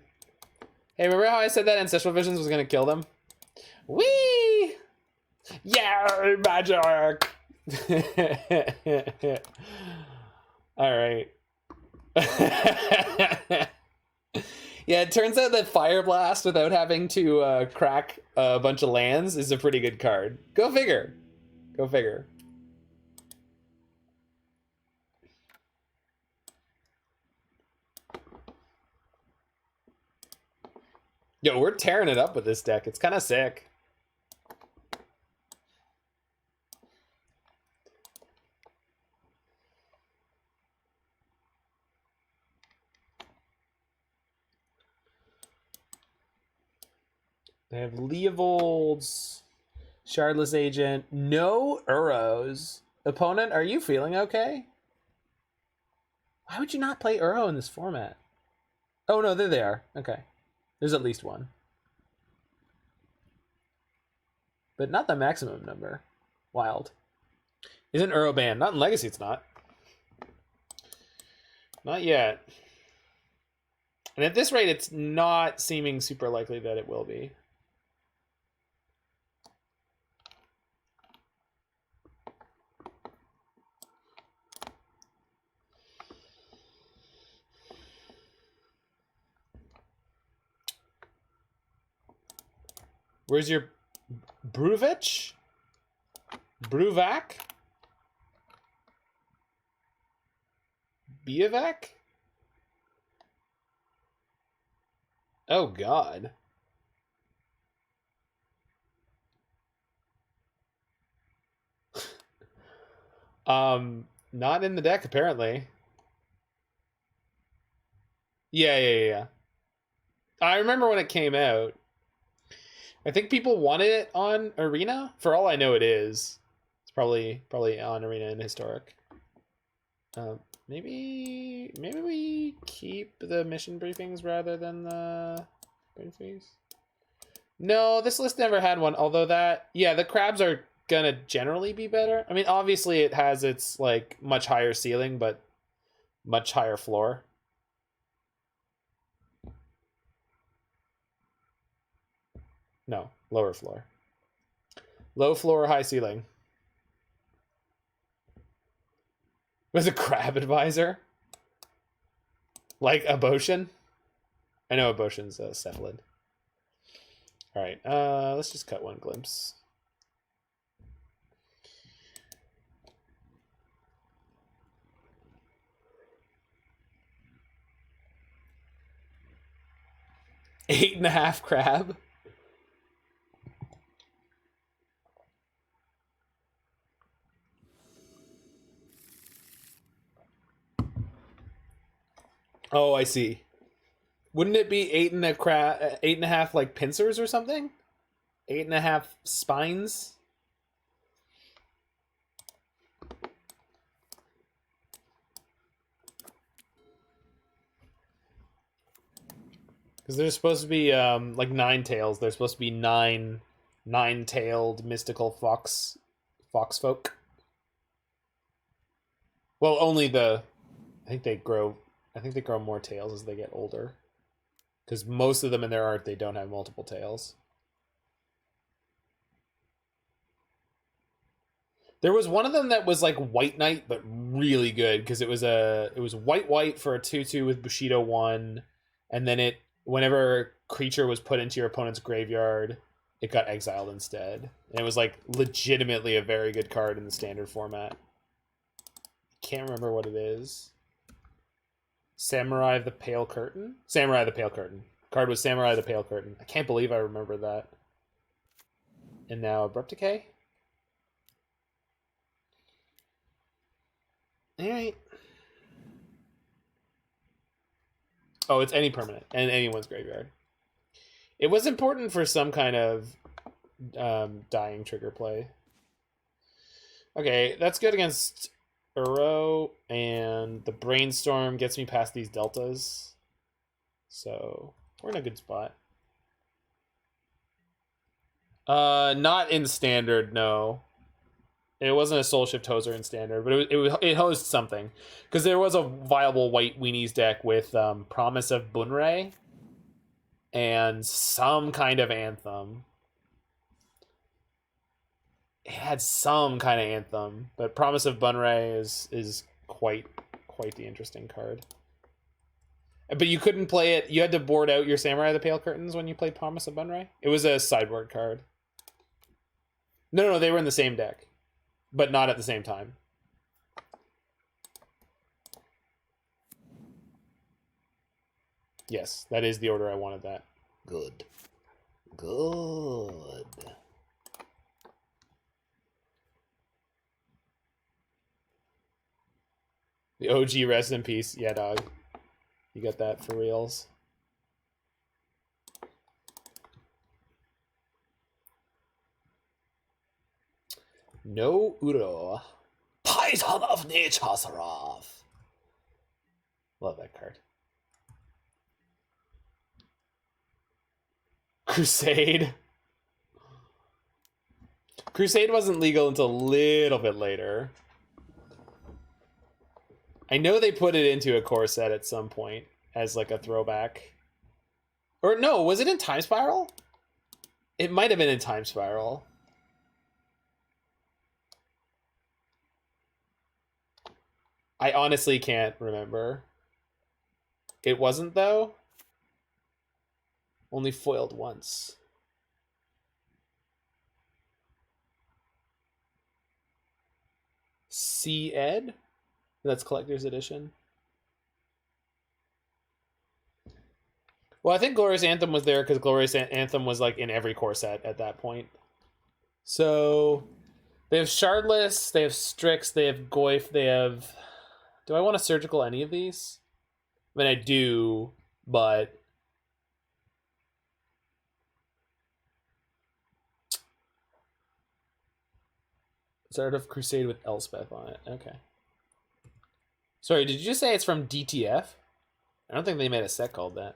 Hey, remember how I said that Ancestral Visions was going to kill them? Whee! Yeah, magic! Alright. Yeah, it turns out that Pyroblast without having to crack a bunch of lands is a pretty good card. Go figure. Go figure. Yo, we're tearing it up with this deck. It's kind of sick. They have Leovold's, Shardless Agent, no Uros. Opponent, are you feeling okay? Why would you not play Uro in this format? Oh no, there they are. Okay. There's at least one. But not the maximum number. Wild. Isn't Uro banned? Not in Legacy, it's not. Not yet. And at this rate, it's not seeming super likely that it will be. Where's your Bruvich? Bruvac? Biavac? Oh god. Not in the deck apparently. Yeah. I remember when it came out. I think people wanted it on Arena. For all I know, it is. It's probably on Arena and Historic. Maybe we keep the mission briefings rather than the briefings. No, this list never had one. Although the crabs are gonna generally be better. I mean, obviously it has its like much higher ceiling, but much higher floor. No, lower floor. Low floor, high ceiling. Was a crab advisor? Like Abotion? I know Abotion's a cephalid. Alright, let's just cut one glimpse. Eight and a half crab. Oh, I see. Wouldn't it be eight and a half like pincers or something? 8.5 spines? Because there's supposed to be like 9 tails. There's supposed to be nine-tailed mystical fox folk. Well, only I think they grow more tails as they get older. Because most of them in their art, they don't have multiple tails. There was one of them that was like White Knight, but really good because it was white for a 2/2 with Bushido 1, and then whenever creature was put into your opponent's graveyard, it got exiled instead. And it was like legitimately a very good card in the standard format. Can't remember what it is. Samurai of the Pale Curtain? Samurai of the Pale Curtain. Card was Samurai of the Pale Curtain. I can't believe I remember that. And now Abrupt Decay? Alright. Oh, it's any permanent. And anyone's graveyard. It was important for some kind of dying trigger play. Okay, that's good against Uro, and the Brainstorm gets me past these deltas. So, we're in a good spot. Not in standard, no. It wasn't a Soul Shift Hoser in standard, but it hosed something. Because there was a viable white weenies deck with Promise of Bunrei and some kind of Anthem. It had some kind of Anthem, but Promise of Bunrei is quite the interesting card. But you couldn't play it. You had to board out your Samurai of the Pale Curtains when you played Promise of Bunrei. It was a sideboard card. No, they were in the same deck, but not at the same time. Yes, that is the order I wanted that. Good. The OG rest in peace. Yeah, dog. You got that for reals. No Uro. Python of Nature's Wrath. Love that card. Crusade. Crusade wasn't legal until a little bit later. I know they put it into a core set at some point as like a throwback. Or no, was it in Time Spiral? It might have been in Time Spiral. I honestly can't remember. It wasn't though. Only foiled once. C Ed. That's collector's edition. Well, I think Glorious Anthem was there because Glorious Anthem was like in every core set at that point. So they have Shardless, they have Strix, they have Goyf, they have... Do I want to surgical any of these? I mean, I do, but... Start of Crusade with Elspeth on it. Okay. Sorry, did you just say it's from DTF? I don't think they made a set called that.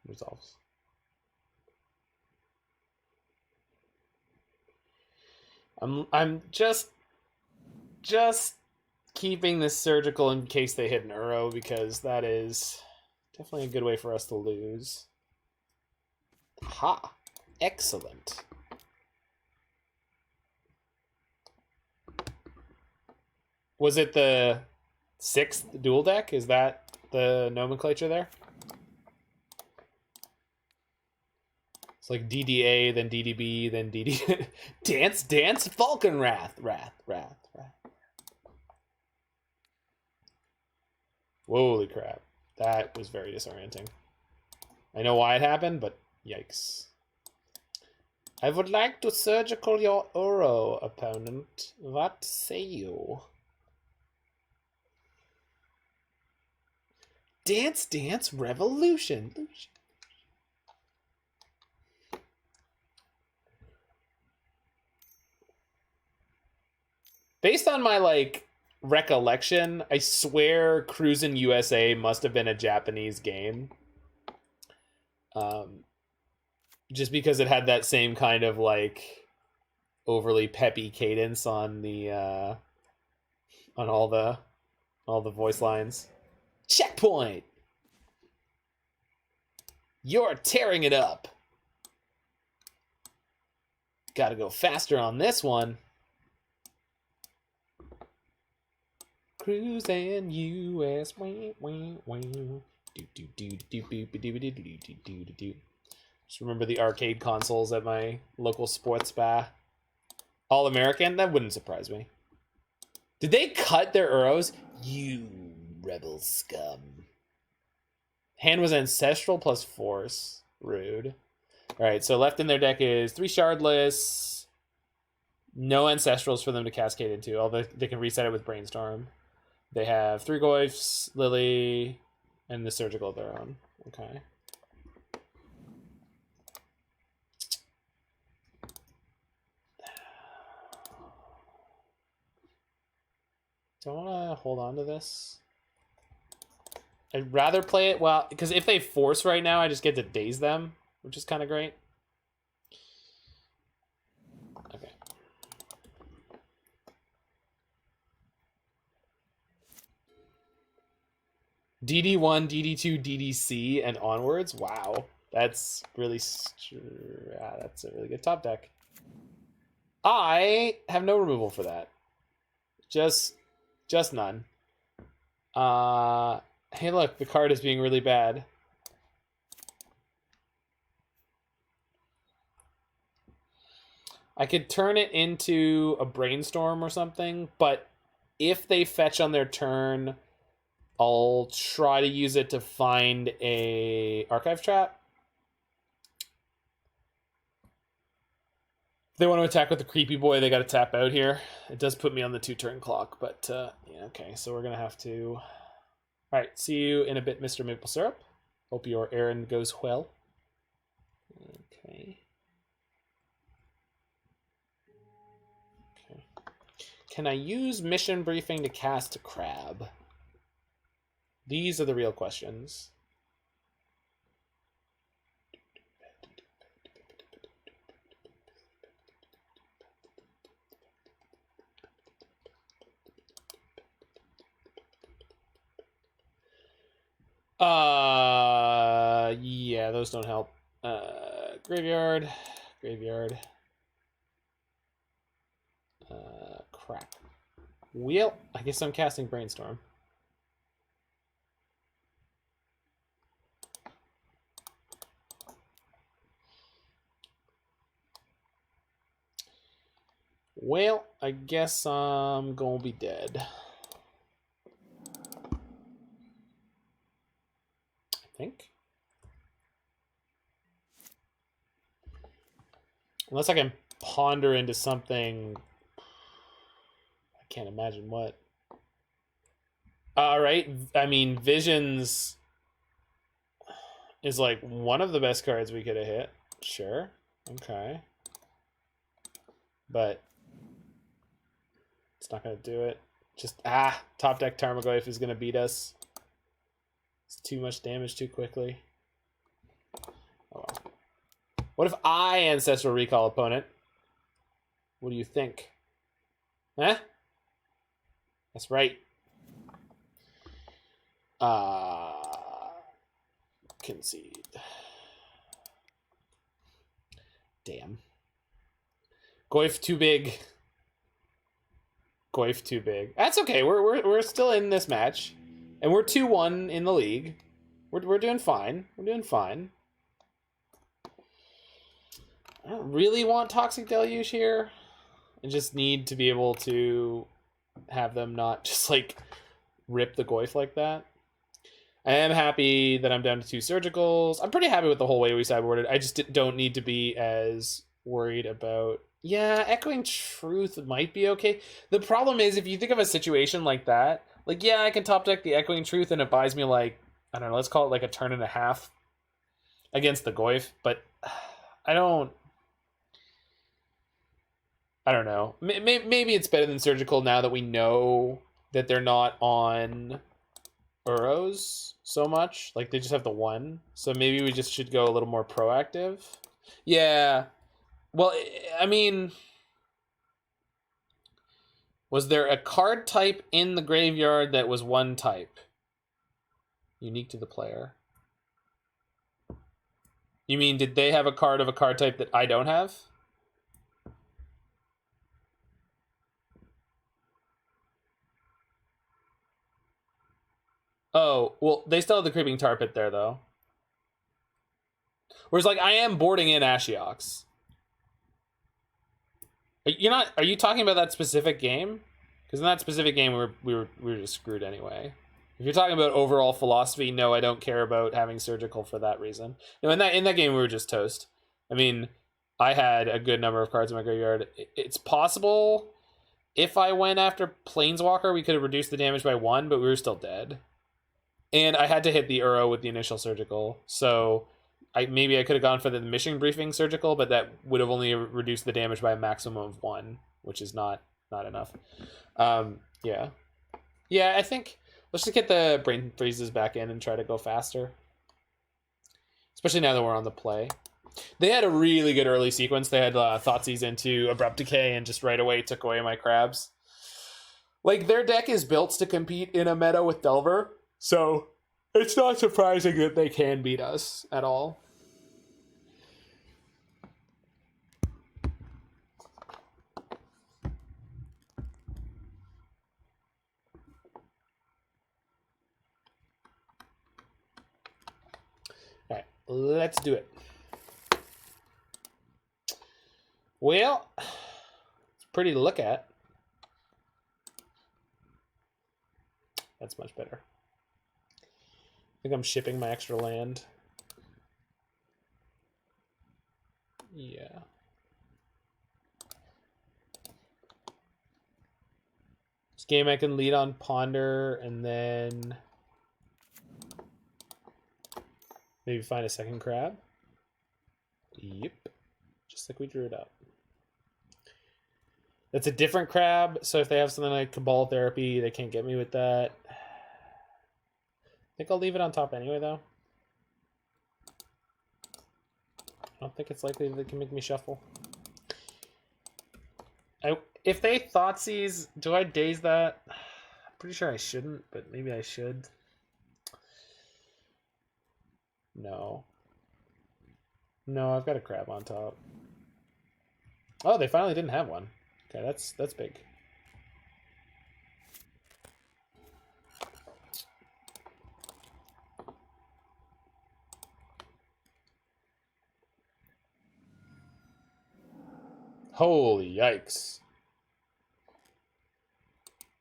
Resolves. I'm just keeping this surgical in case they hit an Uro, because that is definitely a good way for us to lose. Ha! Excellent. Was it the 6th dual deck? Is that the nomenclature there? It's like DDA, then DDB, then DD... Dance, Falcon Wrath. Holy crap. That was very disorienting. I know why it happened, but yikes. I would like to surgical your Uro, opponent. What say you? Dance, Revolution. Based on my, like, recollection, I swear Cruisin' USA must have been a Japanese game. Just because it had that same kind of, like, overly peppy cadence on the, on all the voice lines. Checkpoint! You're tearing it up! Gotta go faster on this one. Cruisin' US. Just remember the arcade consoles at my local sports spa. All American? That wouldn't surprise me. Did they cut their Uros? You rebel scum. Hand was Ancestral plus Force. Rude. Alright, so left in their deck is 3 Shardless. No Ancestrals for them to cascade into, although they can reset it with Brainstorm. They have 3 Goyfs, Lily, and the Surgical of their own. Okay. Do I want to hold on to this? I'd rather play it, well, because if they force right now, I just get to daze them, which is kind of great. Okay. DD1, DD2, DDC, and onwards. Wow, that's really that's a really good top deck. I have no removal for that. Just none. Hey, look, the card is being really bad. I could turn it into a Brainstorm or something, but if they fetch on their turn, I'll try to use it to find a Archive Trap. If they want to attack with the Creepy Boy, they got to tap out here. It does put me on the 2-turn clock, but yeah, okay, so we're going to have to... All right, see you in a bit, Mr. Maple Syrup. Hope your errand goes well. Okay. Okay. Can I use Mission Briefing to cast a Crab? These are the real questions. Yeah, those don't help. Graveyard. Crap. Wheel. I guess I'm casting Brainstorm. Well, I guess I'm gonna be dead. I think. Unless I can ponder into something. I can't imagine what. Alright, I mean, Visions is like one of the best cards we could have hit. Sure. Okay. But it's not going to do it. Just, top deck Tarmogoyf is going to beat us. It's too much damage too quickly. Oh well. What if I Ancestral Recall opponent? What do you think? Huh? That's right. Concede. Damn. Goyf too big. Goyf too big. That's okay. We're still in this match, and we're 2-1 in the league. We're doing fine. We're doing fine. I don't really want Toxic Deluge here. I just need to be able to have them not just like rip the Goyf like that. I am happy that I'm down to 2 surgicals. I'm pretty happy with the whole way we sideboarded. I just don't need to be as worried about... Yeah, Echoing Truth might be okay. The problem is, if you think of a situation like that, like, yeah, I can top deck the Echoing Truth and it buys me, like, I don't know, let's call it like a turn and a half against the Goyf, but I don't know. Maybe it's better than Surgical now that we know that they're not on Uros so much. Like, they just have the 1. So maybe we just should go a little more proactive. Yeah. Well, I mean, was there a card type in the graveyard that was 1 type? Unique to the player. You mean, did they have a card of a card type that I don't have? Oh, well, they still have the Creeping Tar Pit there, though. Whereas, like, I am boarding in Ashioks. Are you talking about that specific game? Because in that specific game, we were just screwed anyway. If you're talking about overall philosophy, no, I don't care about having Surgical for that reason. No, in that game, we were just toast. I mean, I had a good number of cards in my graveyard. It's possible if I went after Planeswalker, we could have reduced the damage by 1, but we were still dead. And I had to hit the Uro with the initial Surgical, so maybe I could have gone for the Mission Briefing Surgical, but that would have only reduced the damage by a maximum of 1, which is not enough. Yeah. Yeah, I think let's just get the Brain Freezes back in and try to go faster. Especially now that we're on the play. They had a really good early sequence. They had Thoughtseize into Abrupt Decay and just right away took away my crabs. Like, their deck is built to compete in a meta with Delver, so it's not surprising that they can beat us at all. All right, let's do it. Well, it's pretty to look at. That's much better. I think I'm shipping my extra land. Yeah. This game I can lead on Ponder and then maybe find a second crab. Yep. Just like we drew it up. That's a different crab, so if they have something like Cabal Therapy, they can't get me with that. I think I'll leave it on top anyway, though. I don't think it's likely that they can make me shuffle. If they Thoughtseize, do I Daze that? I'm pretty sure I shouldn't, but maybe I should. No. No, I've got a crab on top. Oh, they finally didn't have one. Okay, that's big. Holy yikes.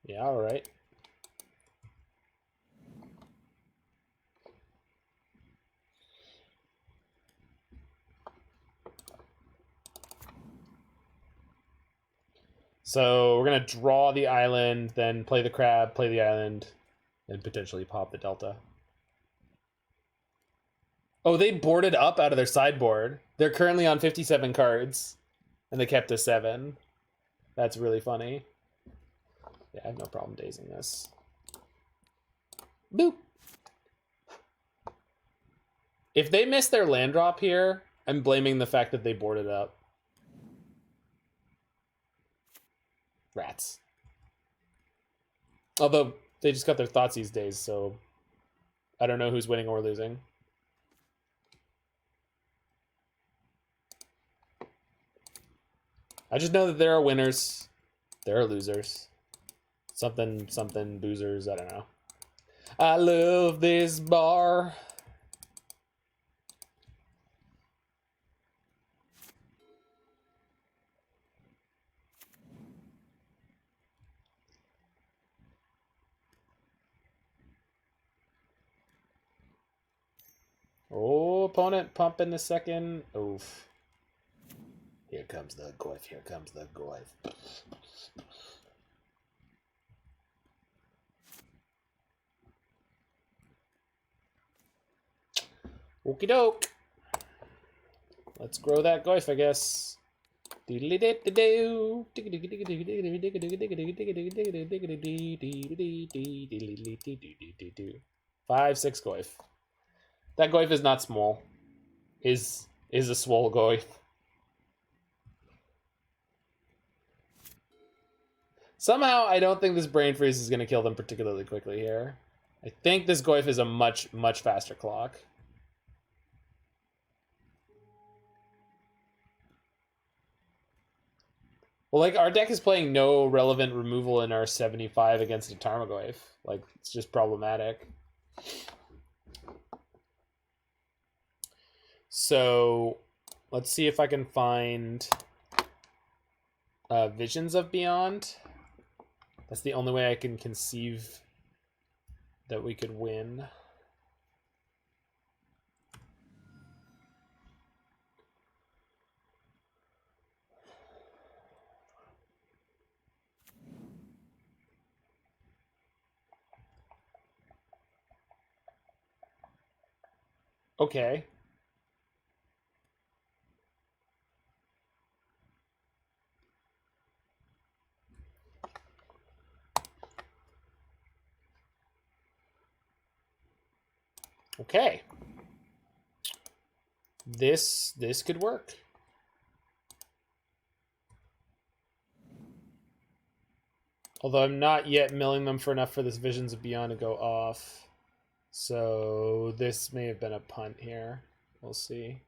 Yeah, all right. So we're gonna draw the island, then play the crab, play the island, and potentially pop the Delta. Oh, they boarded up out of their sideboard. They're currently on 57 cards, and they kept a 7. That's really funny. Yeah, I have no problem dazing this. Boop. If they miss their land drop here, I'm blaming the fact that they boarded up. Rats. Although, they just got their thoughts these days, so I don't know who's winning or losing. I just know that there are winners. There are losers. Something, something, boozers, I don't know. I love this bar. Oh, opponent pumping the second. Oof. Here comes the goif. Here comes the goif. Okie doke. Let's grow that goif, I guess. 5-6 goif. That goif is not small. Is a swole goif. Somehow, I don't think this brain freeze is going to kill them particularly quickly here. I think this goif is a much, much faster clock. Well, like, our deck is playing no relevant removal in our 75 against a Tarmogoyf. Like, it's just problematic. So, let's see if I can find Visions of Beyond. That's the only way I can conceive that we could win. Okay. Okay. This could work. Although I'm not yet milling them for enough for this Visions of Beyond to go off. So this may have been a punt here. We'll see.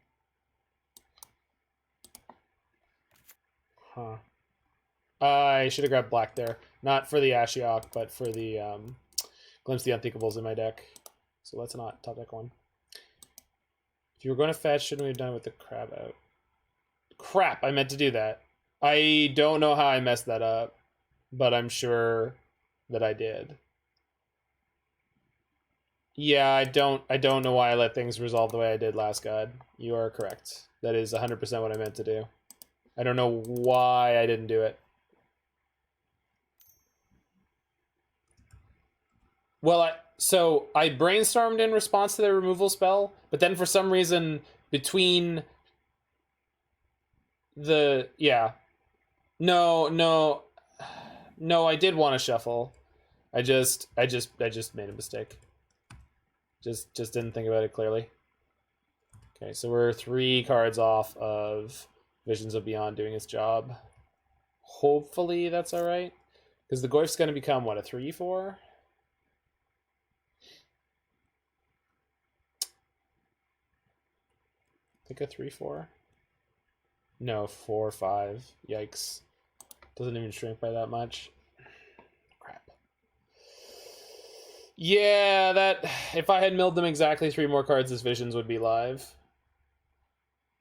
Huh. I should have grabbed black there. Not for the Ashiok, but for the Glimpse the Unthinkables in my deck. So let's not top deck one. If you were going to fetch, shouldn't we have done it with the crab out? Crap, I meant to do that. I don't know how I messed that up, but I'm sure that I did. Yeah, I don't know why I let things resolve the way I did last God. You are correct. That is 100% what I meant to do. I don't know why I didn't do it. Well, so I brainstormed in response to the removal spell, but then for some reason between the no, I did want to shuffle. I just made a mistake. Just didn't think about it clearly. Okay, so we're 3 cards off of Visions of Beyond doing its job. Hopefully that's all right, because the Goif's going to become what, a 3/4? I think a 3/4. No, 4/5. Yikes! Doesn't even shrink by that much. Crap. Yeah, that if I had milled them exactly 3 more cards, this Visions would be live.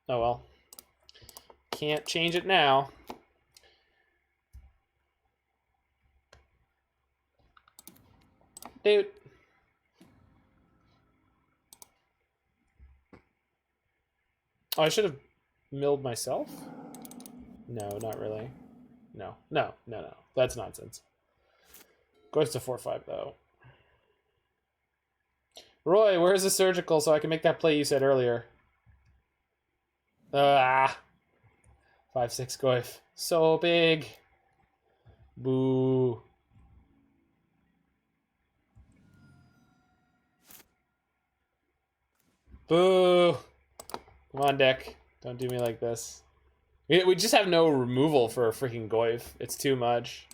Oh well. Can't change it now. Dude. Oh, I should have milled myself? No, not really. No. That's nonsense. Goes to 4-5 though. Roy, where's the surgical so I can make that play you said earlier? 5-6 Goif. So big. Boo. Boo. Come on, deck. Don't do me like this. We just have no removal for a freaking Goif. It's too much.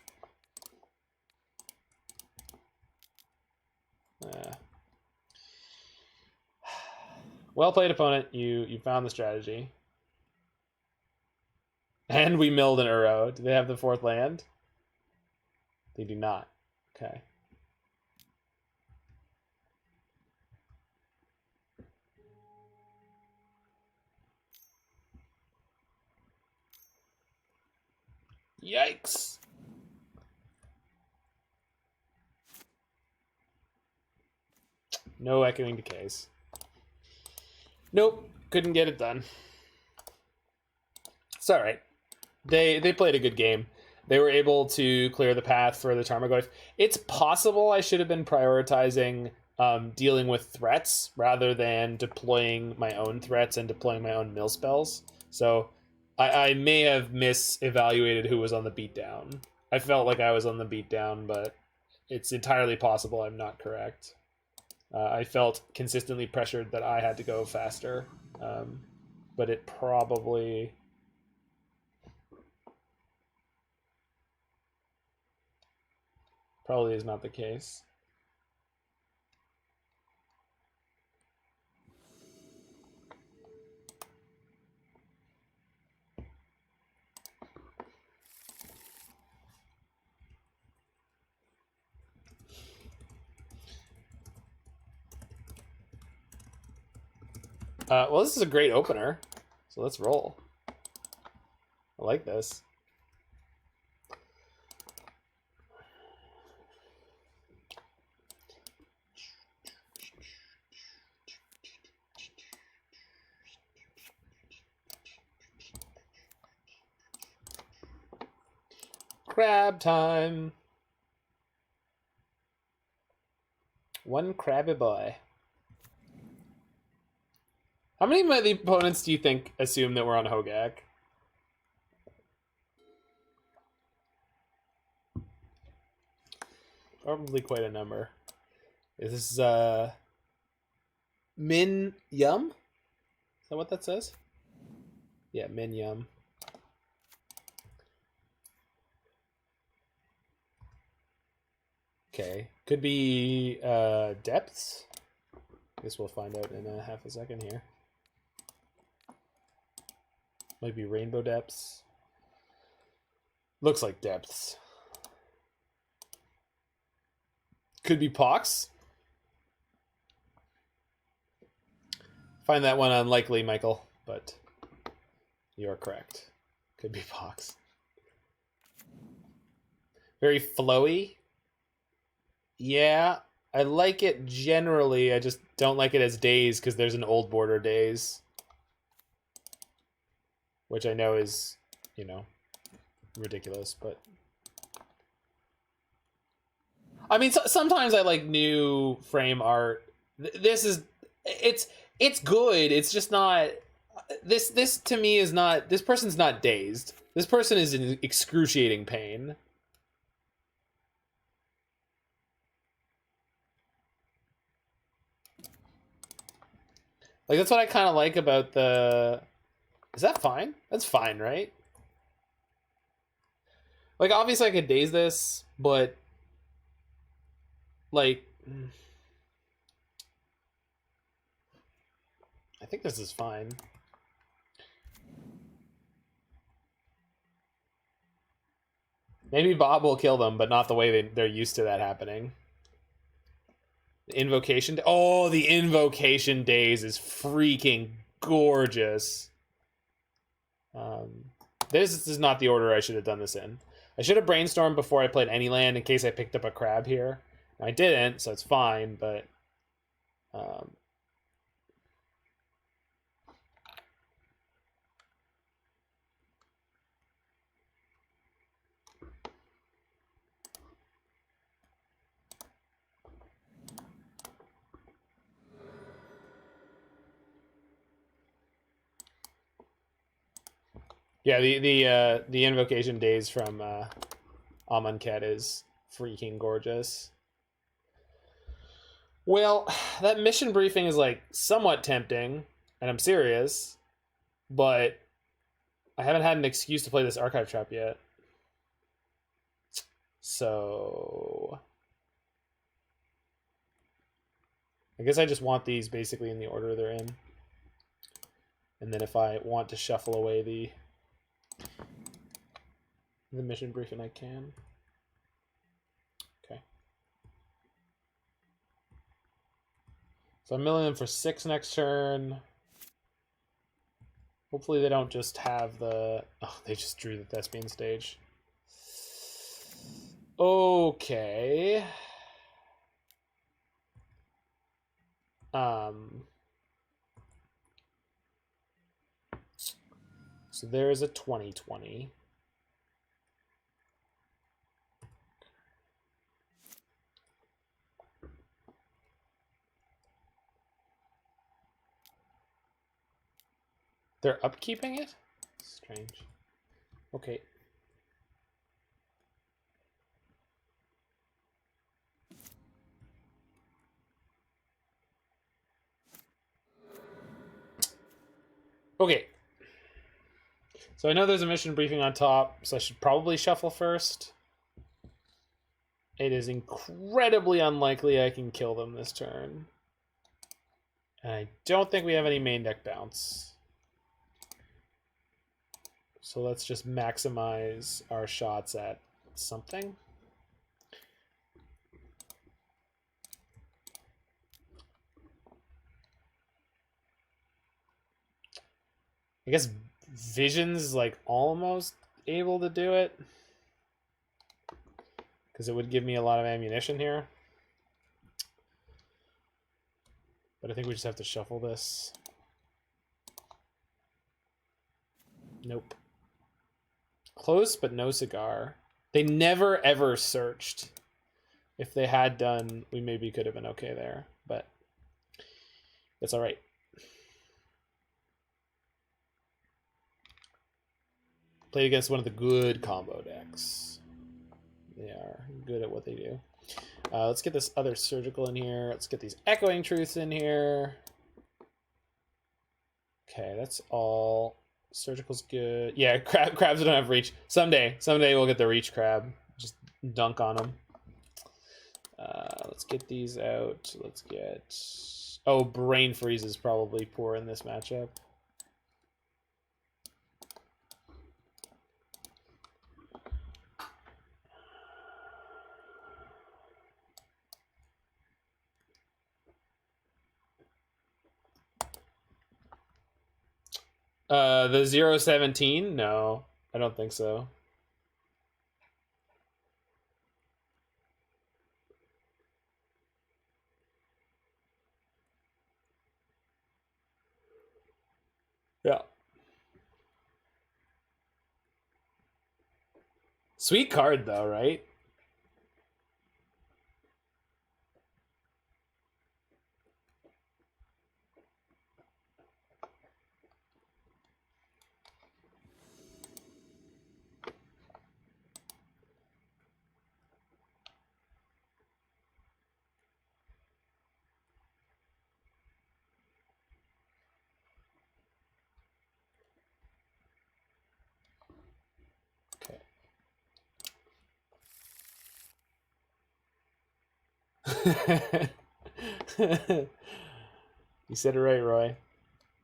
Well played, opponent. You found the strategy. And we milled an Uro. Do they have the 4th land? They do not. Okay. Yikes. No echoing decays. Nope, couldn't get it done. It's all right. They played a good game. They were able to clear the path for the Tarmogoyf. It's possible I should have been prioritizing dealing with threats rather than deploying my own threats and deploying my own mill spells. So I may have misevaluated who was on the beatdown. I felt like I was on the beatdown, but it's entirely possible I'm not correct. I felt consistently pressured that I had to go faster, but it probably is not the case. Well, this is a great opener, so let's roll. I like this. Crab time. One crabby boy. How many of the opponents do you think assume that we're on Hogak? Probably quite a number. Is this Min Yum? Is that what that says? Yeah, Min Yum. Okay. Could be Depths. Guess we'll find out in half a second here. Might be Rainbow Depths. Looks like Depths. Could be Pox. Find that one unlikely, Michael, but you're correct. Could be Pox. Very flowy. Yeah, I like it generally. I just don't like it as Daze because there's an old border Daze. Which I know is, you know, ridiculous, but... I mean, sometimes I like new frame art. This is... It's good. It's just not... This to me is not... This person's not dazed. This person is in excruciating pain. Like, that's what I kind of like about the... Is that fine? That's fine, right? Like, obviously I could daze this, but... Like... I think this is fine. Maybe Bob will kill them, but not the way they're used to that happening. The invocation... Oh, the invocation Daze is freaking gorgeous. This is not the order I should have done this in. I should have brainstormed before I played any land in case I picked up a crab here. I didn't, so it's fine, but yeah, the invocation Daze from Amonkhet is freaking gorgeous. Well, that mission briefing is like somewhat tempting, and I'm serious, but I haven't had an excuse to play this archive trap yet. So I guess I just want these basically in the order they're in. And then if I want to shuffle away the mission briefing, I can. Okay. So I'm milling them for 6 next turn. Hopefully they don't just have the... Oh, they just drew the Thespian stage. Okay. So there is a 20/20. They're upkeeping it? Strange. Okay. Okay. So I know there's a mission briefing on top, so I should probably shuffle first. It is incredibly unlikely I can kill them this turn. And I don't think we have any main deck bounce. So let's just maximize our shots at something. I guess Vision's like almost able to do it, because it would give me a lot of ammunition here. But I think we just have to shuffle this. Nope. Close, but no cigar. They never ever searched. If they had done, we maybe could have been okay there, but that's all right. Played against one of the good combo decks. They are good at what they do. Let's get this other surgical in here. Let's get these echoing truths in here. Okay, that's all. Surgical's good. Yeah, crabs don't have reach. Someday we'll get the reach crab. Just dunk on them. Let's get these out. Let's get... Oh, Brain Freeze is probably poor in this matchup. The 017? No, I don't think so. Yeah. Sweet card though, right? You said it right, Roy.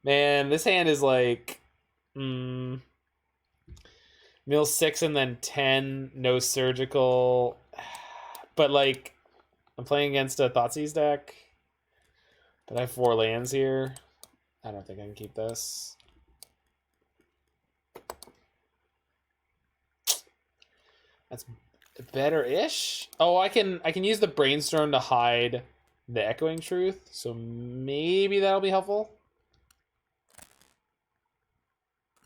Man, this hand is like mill 6 and then 10, no surgical. But like I'm playing against a Thoughtseize deck. But I have 4 lands here. I don't think I can keep this. better-ish. Oh, I can use the Brainstorm to hide the Echoing Truth, so maybe that'll be helpful.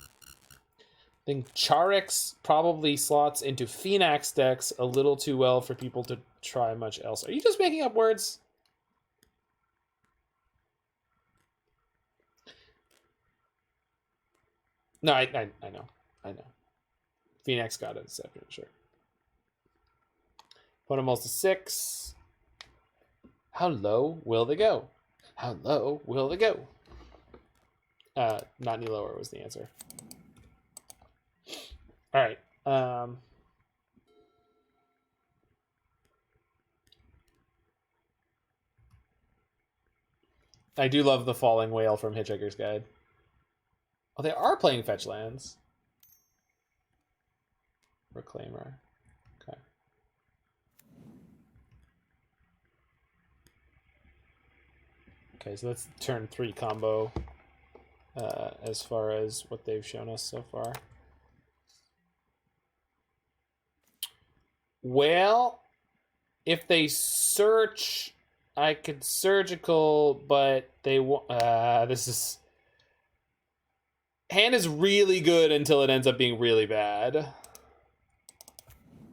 I think Charix probably slots into Phoenix decks a little too well for people to try much else. Are you just making up words? No, I know. Phoenix got it, sure. Opponent mulls to 6. How low will they go? How low will they go? Not any lower was the answer. All right. I do love the Falling Whale from Hitchhiker's Guide. Oh, they are playing fetch lands. Reclaimer. Okay. Okay, so that's turn 3 combo as far as what they've shown us so far. Well, if they search, I could surgical, but they this is... Hand is really good until it ends up being really bad.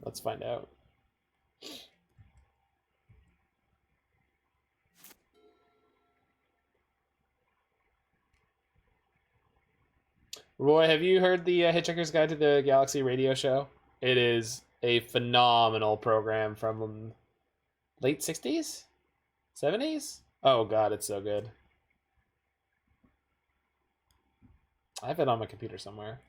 Let's find out. Roy, have you heard the Hitchhiker's Guide to the Galaxy radio show? It is a phenomenal program from late 60s? 70s? Oh god, it's so good. I have it on my computer somewhere.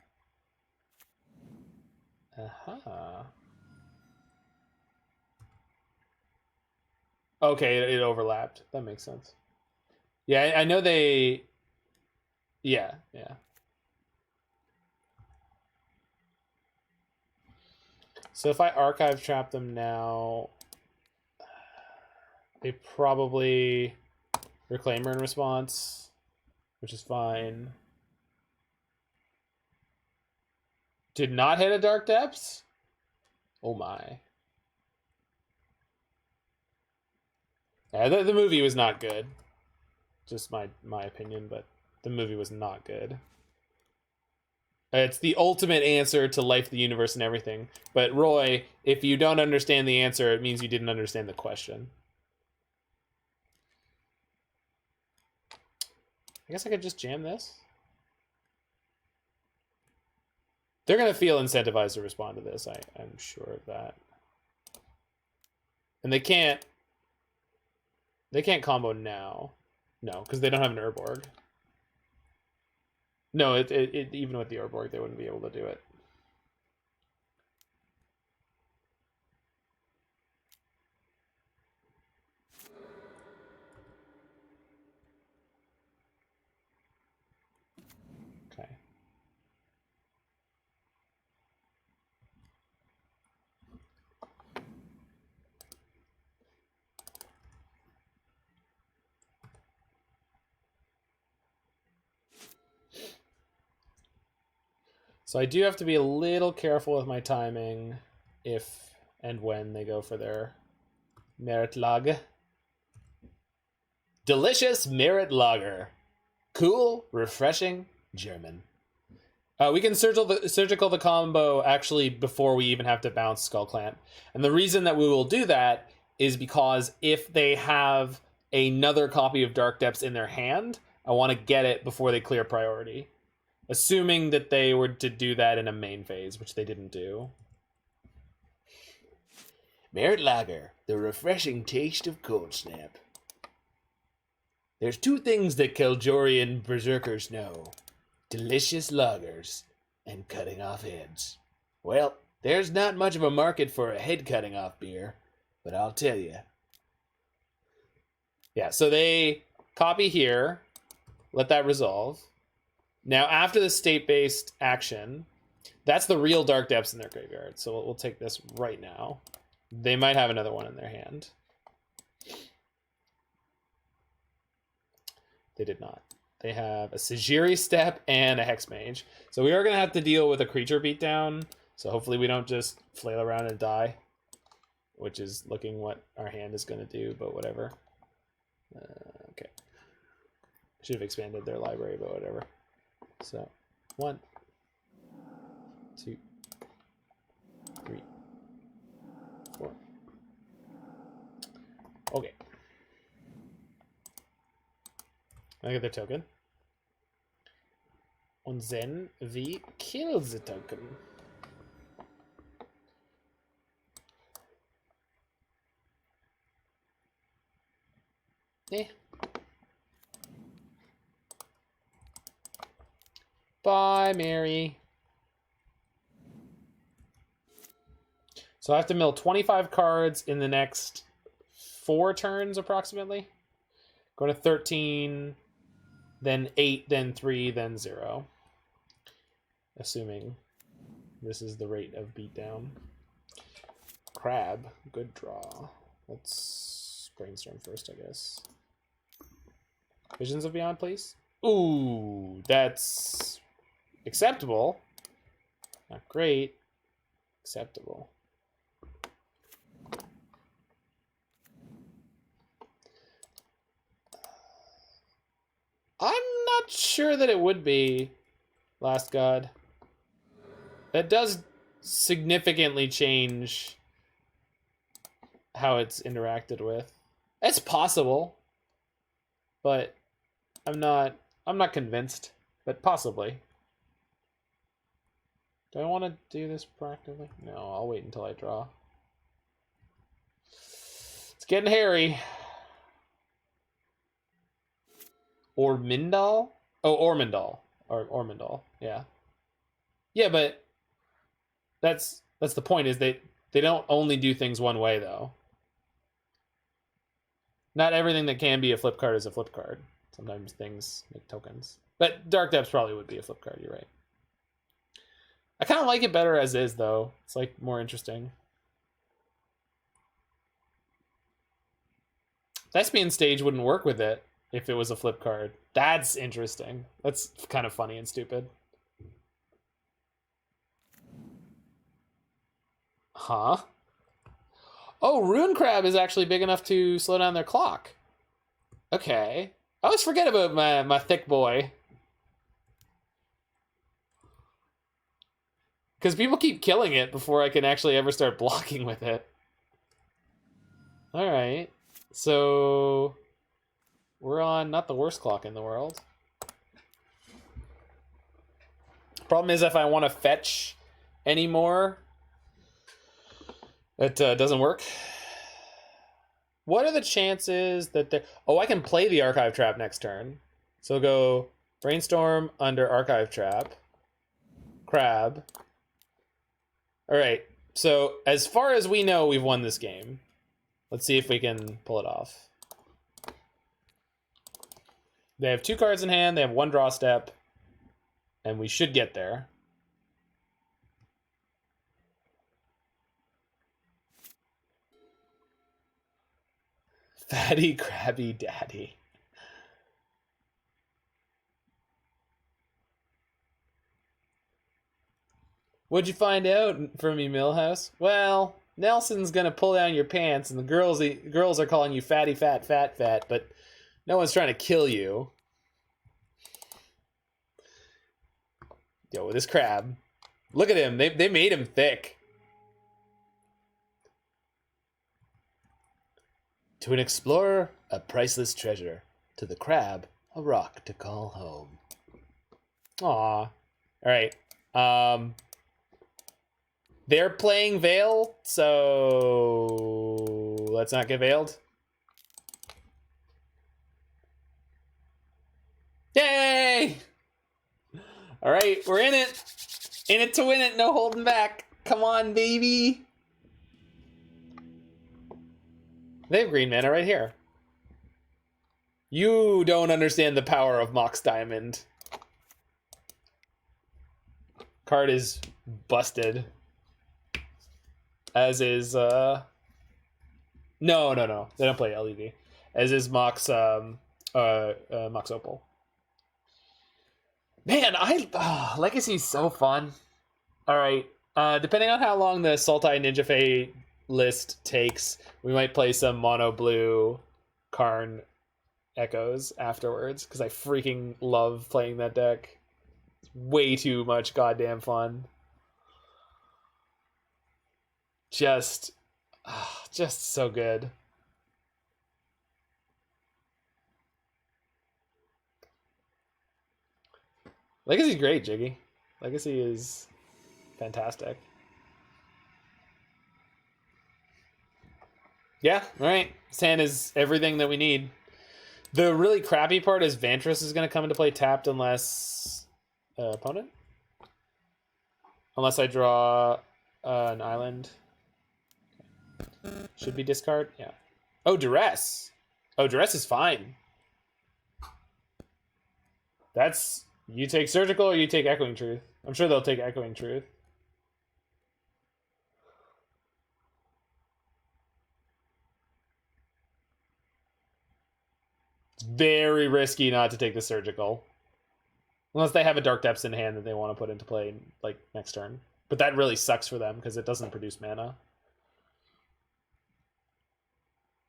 Okay, it overlapped. That makes sense. Yeah, I know they... Yeah. So if I archive trap them now, they probably Reclaimer in response, which is fine. Did not hit a Dark Depths? Oh my. Yeah, the movie was not good. Just my opinion, but the movie was not good. It's the ultimate answer to life, the universe, and everything. But Roy, if you don't understand the answer, it means you didn't understand the question. I guess I could just jam this. They're going to feel incentivized to respond to this. I'm sure of that. And they can't combo now. No, because they don't have an Urborg. No, it even with the Urborg, they wouldn't be able to do it. Okay. So I do have to be a little careful with my timing if and when they go for their Merit Lager. Delicious Merit Lager. Cool, refreshing, German. We can surgical the combo actually before we even have to bounce Skull Clamp. And the reason that we will do that is because if they have another copy of Dark Depths in their hand, I want to get it before they clear priority. Assuming that they were to do that in a main phase, which they didn't do. Merit Lager, the refreshing taste of Cold Snap. There's two things that Keldorian berserkers know. Delicious lagers and cutting off heads. Well, there's not much of a market for a head cutting off beer, but I'll tell you. Yeah, so they copy here, let that resolve. Now, after the state-based action, that's the real Dark Depths in their graveyard. So we'll take this right now. They might have another one in their hand. They did not. They have a Sajiri Step and a Hex Mage. So we are going to have to deal with a creature beatdown. So hopefully we don't just flail around and die. which is looking what our hand is going to do, but whatever. Okay. Should have expanded their library, but whatever. So, 1, 2, 3, 4. Okay. I get the token. And then we kill the token. Bye, Mary. So I have to mill 25 cards in the next 4 turns, approximately. Go to 13, then 8, then 3, then 0. Assuming this is the rate of beatdown. Crab, good draw. Let's brainstorm first, I guess. Visions of Beyond, please. Ooh, that's acceptable. Not great. Acceptable. I'm not sure that it would be Last God. That does significantly change how it's interacted with. It's possible, but I'm not convinced, but possibly. Do I want to do this proactively? No, I'll wait until I draw. It's getting hairy. Ormindal? Oh, Ormindal. Or Ormindal, yeah. Yeah, but that's the point, is they don't only do things one way, though. Not everything that can be a flip card is a flip card. Sometimes things make tokens. But Dark Depths probably would be a flip card, you're right. I kind of like it better as is, though. It's, like, more interesting. Thespian Stage wouldn't work with it if it was a flip card. That's interesting. That's kind of funny and stupid. Huh? Oh, Rune Crab is actually big enough to slow down their clock. Okay. I always forget about my thick boy. Because people keep killing it before I can actually ever start blocking with it. Alright. So we're on not the worst clock in the world. Problem is, if I want to fetch anymore, it doesn't work. What are the chances that there... Oh, I can play the Archive Trap next turn. So go Brainstorm under Archive Trap. Crab. Alright, so as far as we know, we've won this game. Let's see if we can pull it off. They have 2 cards in hand, they have 1 draw step, and we should get there. Fatty, crabby daddy. What'd you find out from me, Millhouse? Well, Nelson's gonna pull down your pants, and the girls are calling you fatty, fat, fat, fat, but no one's trying to kill you. Yo, this crab. Look at him. They made him thick. To an explorer, a priceless treasure. To the crab, a rock to call home. Aw. Alright. They're playing Veil, so let's not get veiled. Yay! Alright, we're in it. In it to win it, no holding back. Come on, baby. They have green mana right here. You don't understand the power of Mox Diamond. Card is busted. As is, No. They don't play LED. As is Mox, Mox Opal. Man, Legacy's so fun. Alright, depending on how long the Sultai Ninja Fae list takes, we might play some mono blue Karn Echoes afterwards, because I freaking love playing that deck. It's way too much goddamn fun. Just so good. Legacy's great, Jiggy. Legacy is fantastic. Yeah, all right. Sand is everything that we need. The really crappy part is Vantress is going to come into play tapped unless opponent. Unless I draw an island. Should be discard. Yeah. Oh, Duress. Oh, Duress is fine. That's... You take Surgical or you take Echoing Truth? I'm sure they'll take Echoing Truth. It's very risky not to take the Surgical. Unless they have a Dark Depths in hand that they want to put into play like next turn. But that really sucks for them because it doesn't produce mana.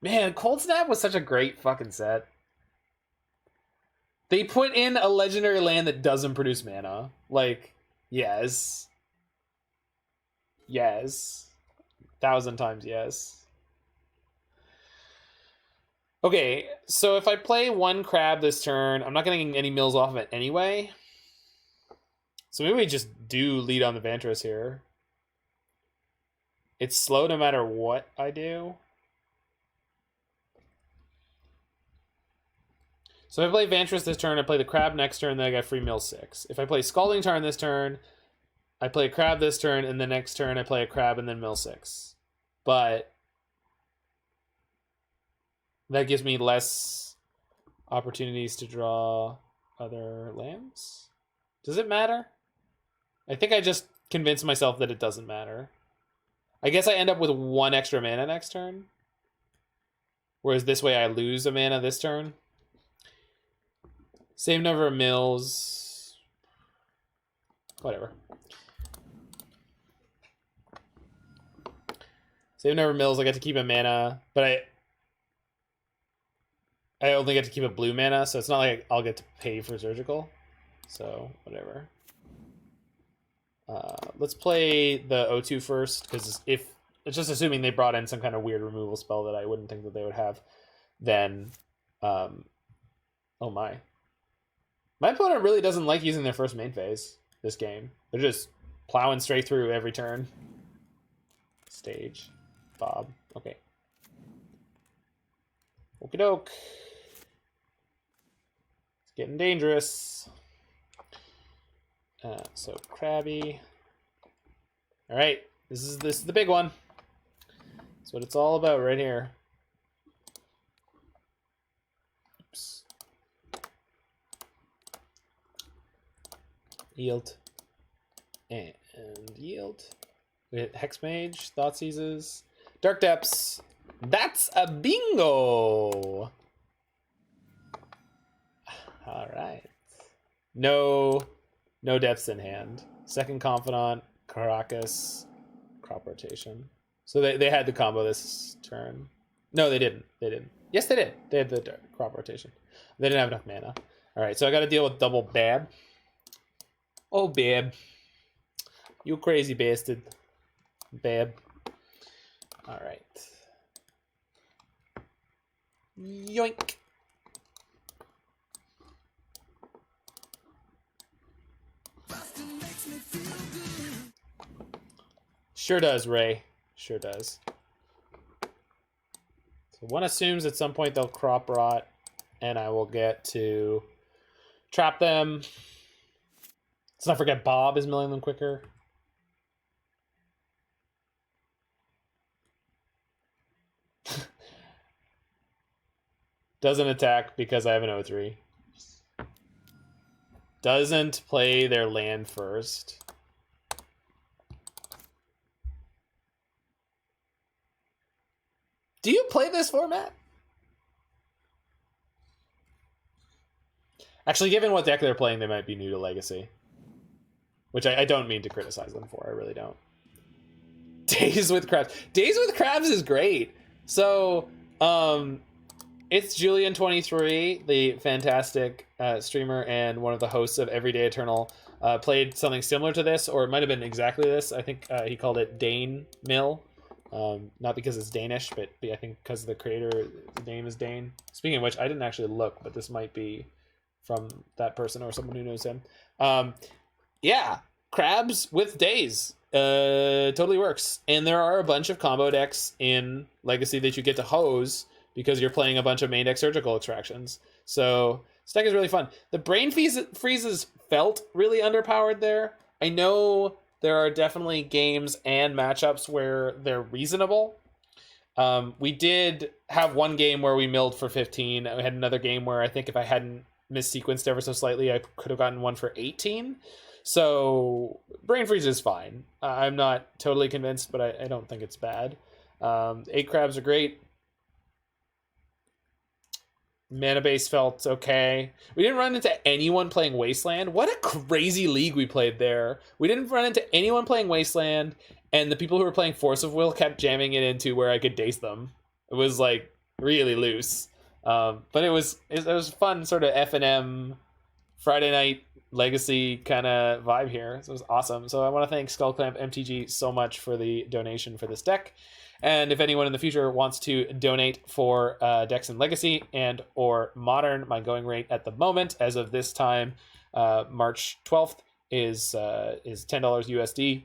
Man, Cold Snap was such a great fucking set. They put in a legendary land that doesn't produce mana. Like, yes. Yes. 1,000 times yes. Okay, so if I play one crab this turn, I'm not getting any mills off of it anyway. So maybe we just do lead on the Vantress here. It's slow no matter what I do. So if I play Vantress this turn, I play the crab next turn, then I got free mill 6. If I play Scalding Tarn this turn, I play a crab this turn, and the next turn I play a crab and then mill 6. But that gives me less opportunities to draw other lands. Does it matter? I think I just convinced myself that it doesn't matter. I guess I end up with 1 extra mana next turn. Whereas this way I lose a mana this turn. Same number of mills. Whatever. Same number of mills. I get to keep a mana, but I only get to keep a blue mana, so it's not like I'll get to pay for Surgical. So whatever. Let's play the O2 first, because if it's just assuming they brought in some kind of weird removal spell that I wouldn't think that they would have, then oh my. My opponent really doesn't like using their first main phase this game. They're just plowing straight through every turn. Stage. Bob. Okay. Okie doke. It's getting dangerous. So Krabby. All right. This is the big one. That's what it's all about right here. Oops. Yield. And yield. We hit Hexmage, Thoughtseizes, Dark Depths. That's a bingo! Alright. No depths in hand. Second Confidant, Caracas, Crop Rotation. So they had the combo this turn. No, they didn't. They didn't. Yes, they did. They had the Crop Rotation. They didn't have enough mana. Alright, so I gotta deal with double Bab. Oh, Bab. You crazy bastard. Bab. Alright. Yoink. Sure does, Ray. Sure does. So one assumes at some point they'll crop rot, and I will get to trap them. Let's not forget Bob is milling them quicker. Doesn't attack because I have an 0-3. Doesn't play their land first. Do you play this format? Actually, given what deck they're playing, they might be new to Legacy. Which I don't mean to criticize them for. I really don't. Daze with Crabs. Daze with Crabs is great. So, it's Julian23, the fantastic streamer and one of the hosts of Everyday Eternal, played something similar to this, or it might have been exactly this. I think he called it Dane Mill. Not because it's Danish, but I think because the creator, the name is Dane. Speaking of which, I didn't actually look, but this might be from that person or someone who knows him. Yeah, Crabs with Daze. Totally works. And there are a bunch of combo decks in Legacy that you get to hose because you're playing a bunch of main deck surgical extractions. So this deck is really fun. The brain freezes felt really underpowered there. I know there are definitely games and matchups where they're reasonable. We did have one game where we milled for 15. We had another game where I think if I hadn't missequenced ever so slightly, I could have gotten one for 18. So brain freeze is fine. I'm not totally convinced, but I don't think it's bad. 8 Crabs are great. Mana base felt okay. We didn't run into anyone playing Wasteland. What a crazy league we played there. We didn't run into anyone playing Wasteland, and the people who were playing Force of Will kept jamming it into where I could daze them. It was like really loose. But it was fun, sort of F&M Friday night Legacy kind of vibe here. So it was awesome. So I want to thank Skullclamp MTG so much for the donation for this deck. And if anyone in the future wants to donate for decks in Legacy and or Modern, my going rate at the moment, as of this time, March 12th, is $10 USD,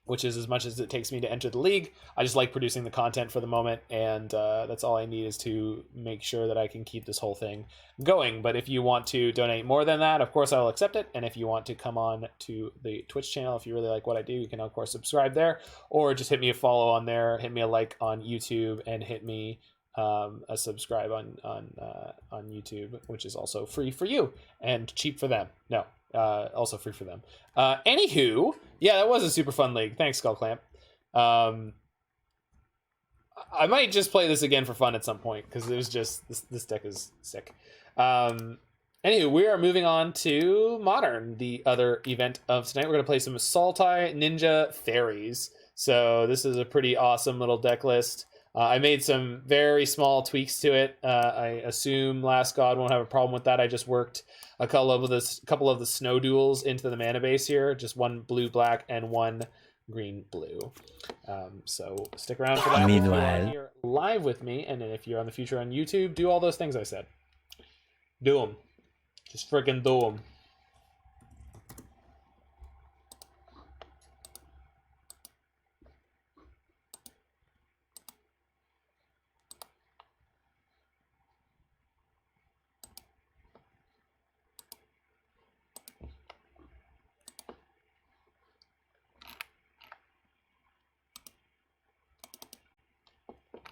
which is as much as it takes me to enter the league. I just like producing the content for the moment, and that's all I need is to make sure that I can keep this whole thing going. But if you want to donate more than that, of course I will accept it. And if you want to come on to the Twitch channel, if you really like what I do, you can of course subscribe there, or just hit me a follow on there, hit me a like on YouTube, and hit me a subscribe on YouTube, which is also free for you and cheap for them. No, also free for them. Anywho, yeah, that was a super fun league. Thanks, Skullclamp. I might just play this again for fun at some point because it was just this deck is sick. Anywho, we are moving on to Modern, the other event of tonight. We're gonna play some Sultai Ninja Fairies. So this is a pretty awesome little deck list. I made some very small tweaks to it. I assume Last God won't have a problem with that. I just worked a couple of the snow duels into the mana base here. Just one blue-black and one green-blue. So stick around for that. Meanwhile, if you're live with me, and then if you're on the future on YouTube, do all those things I said. Do them. Just freaking do them.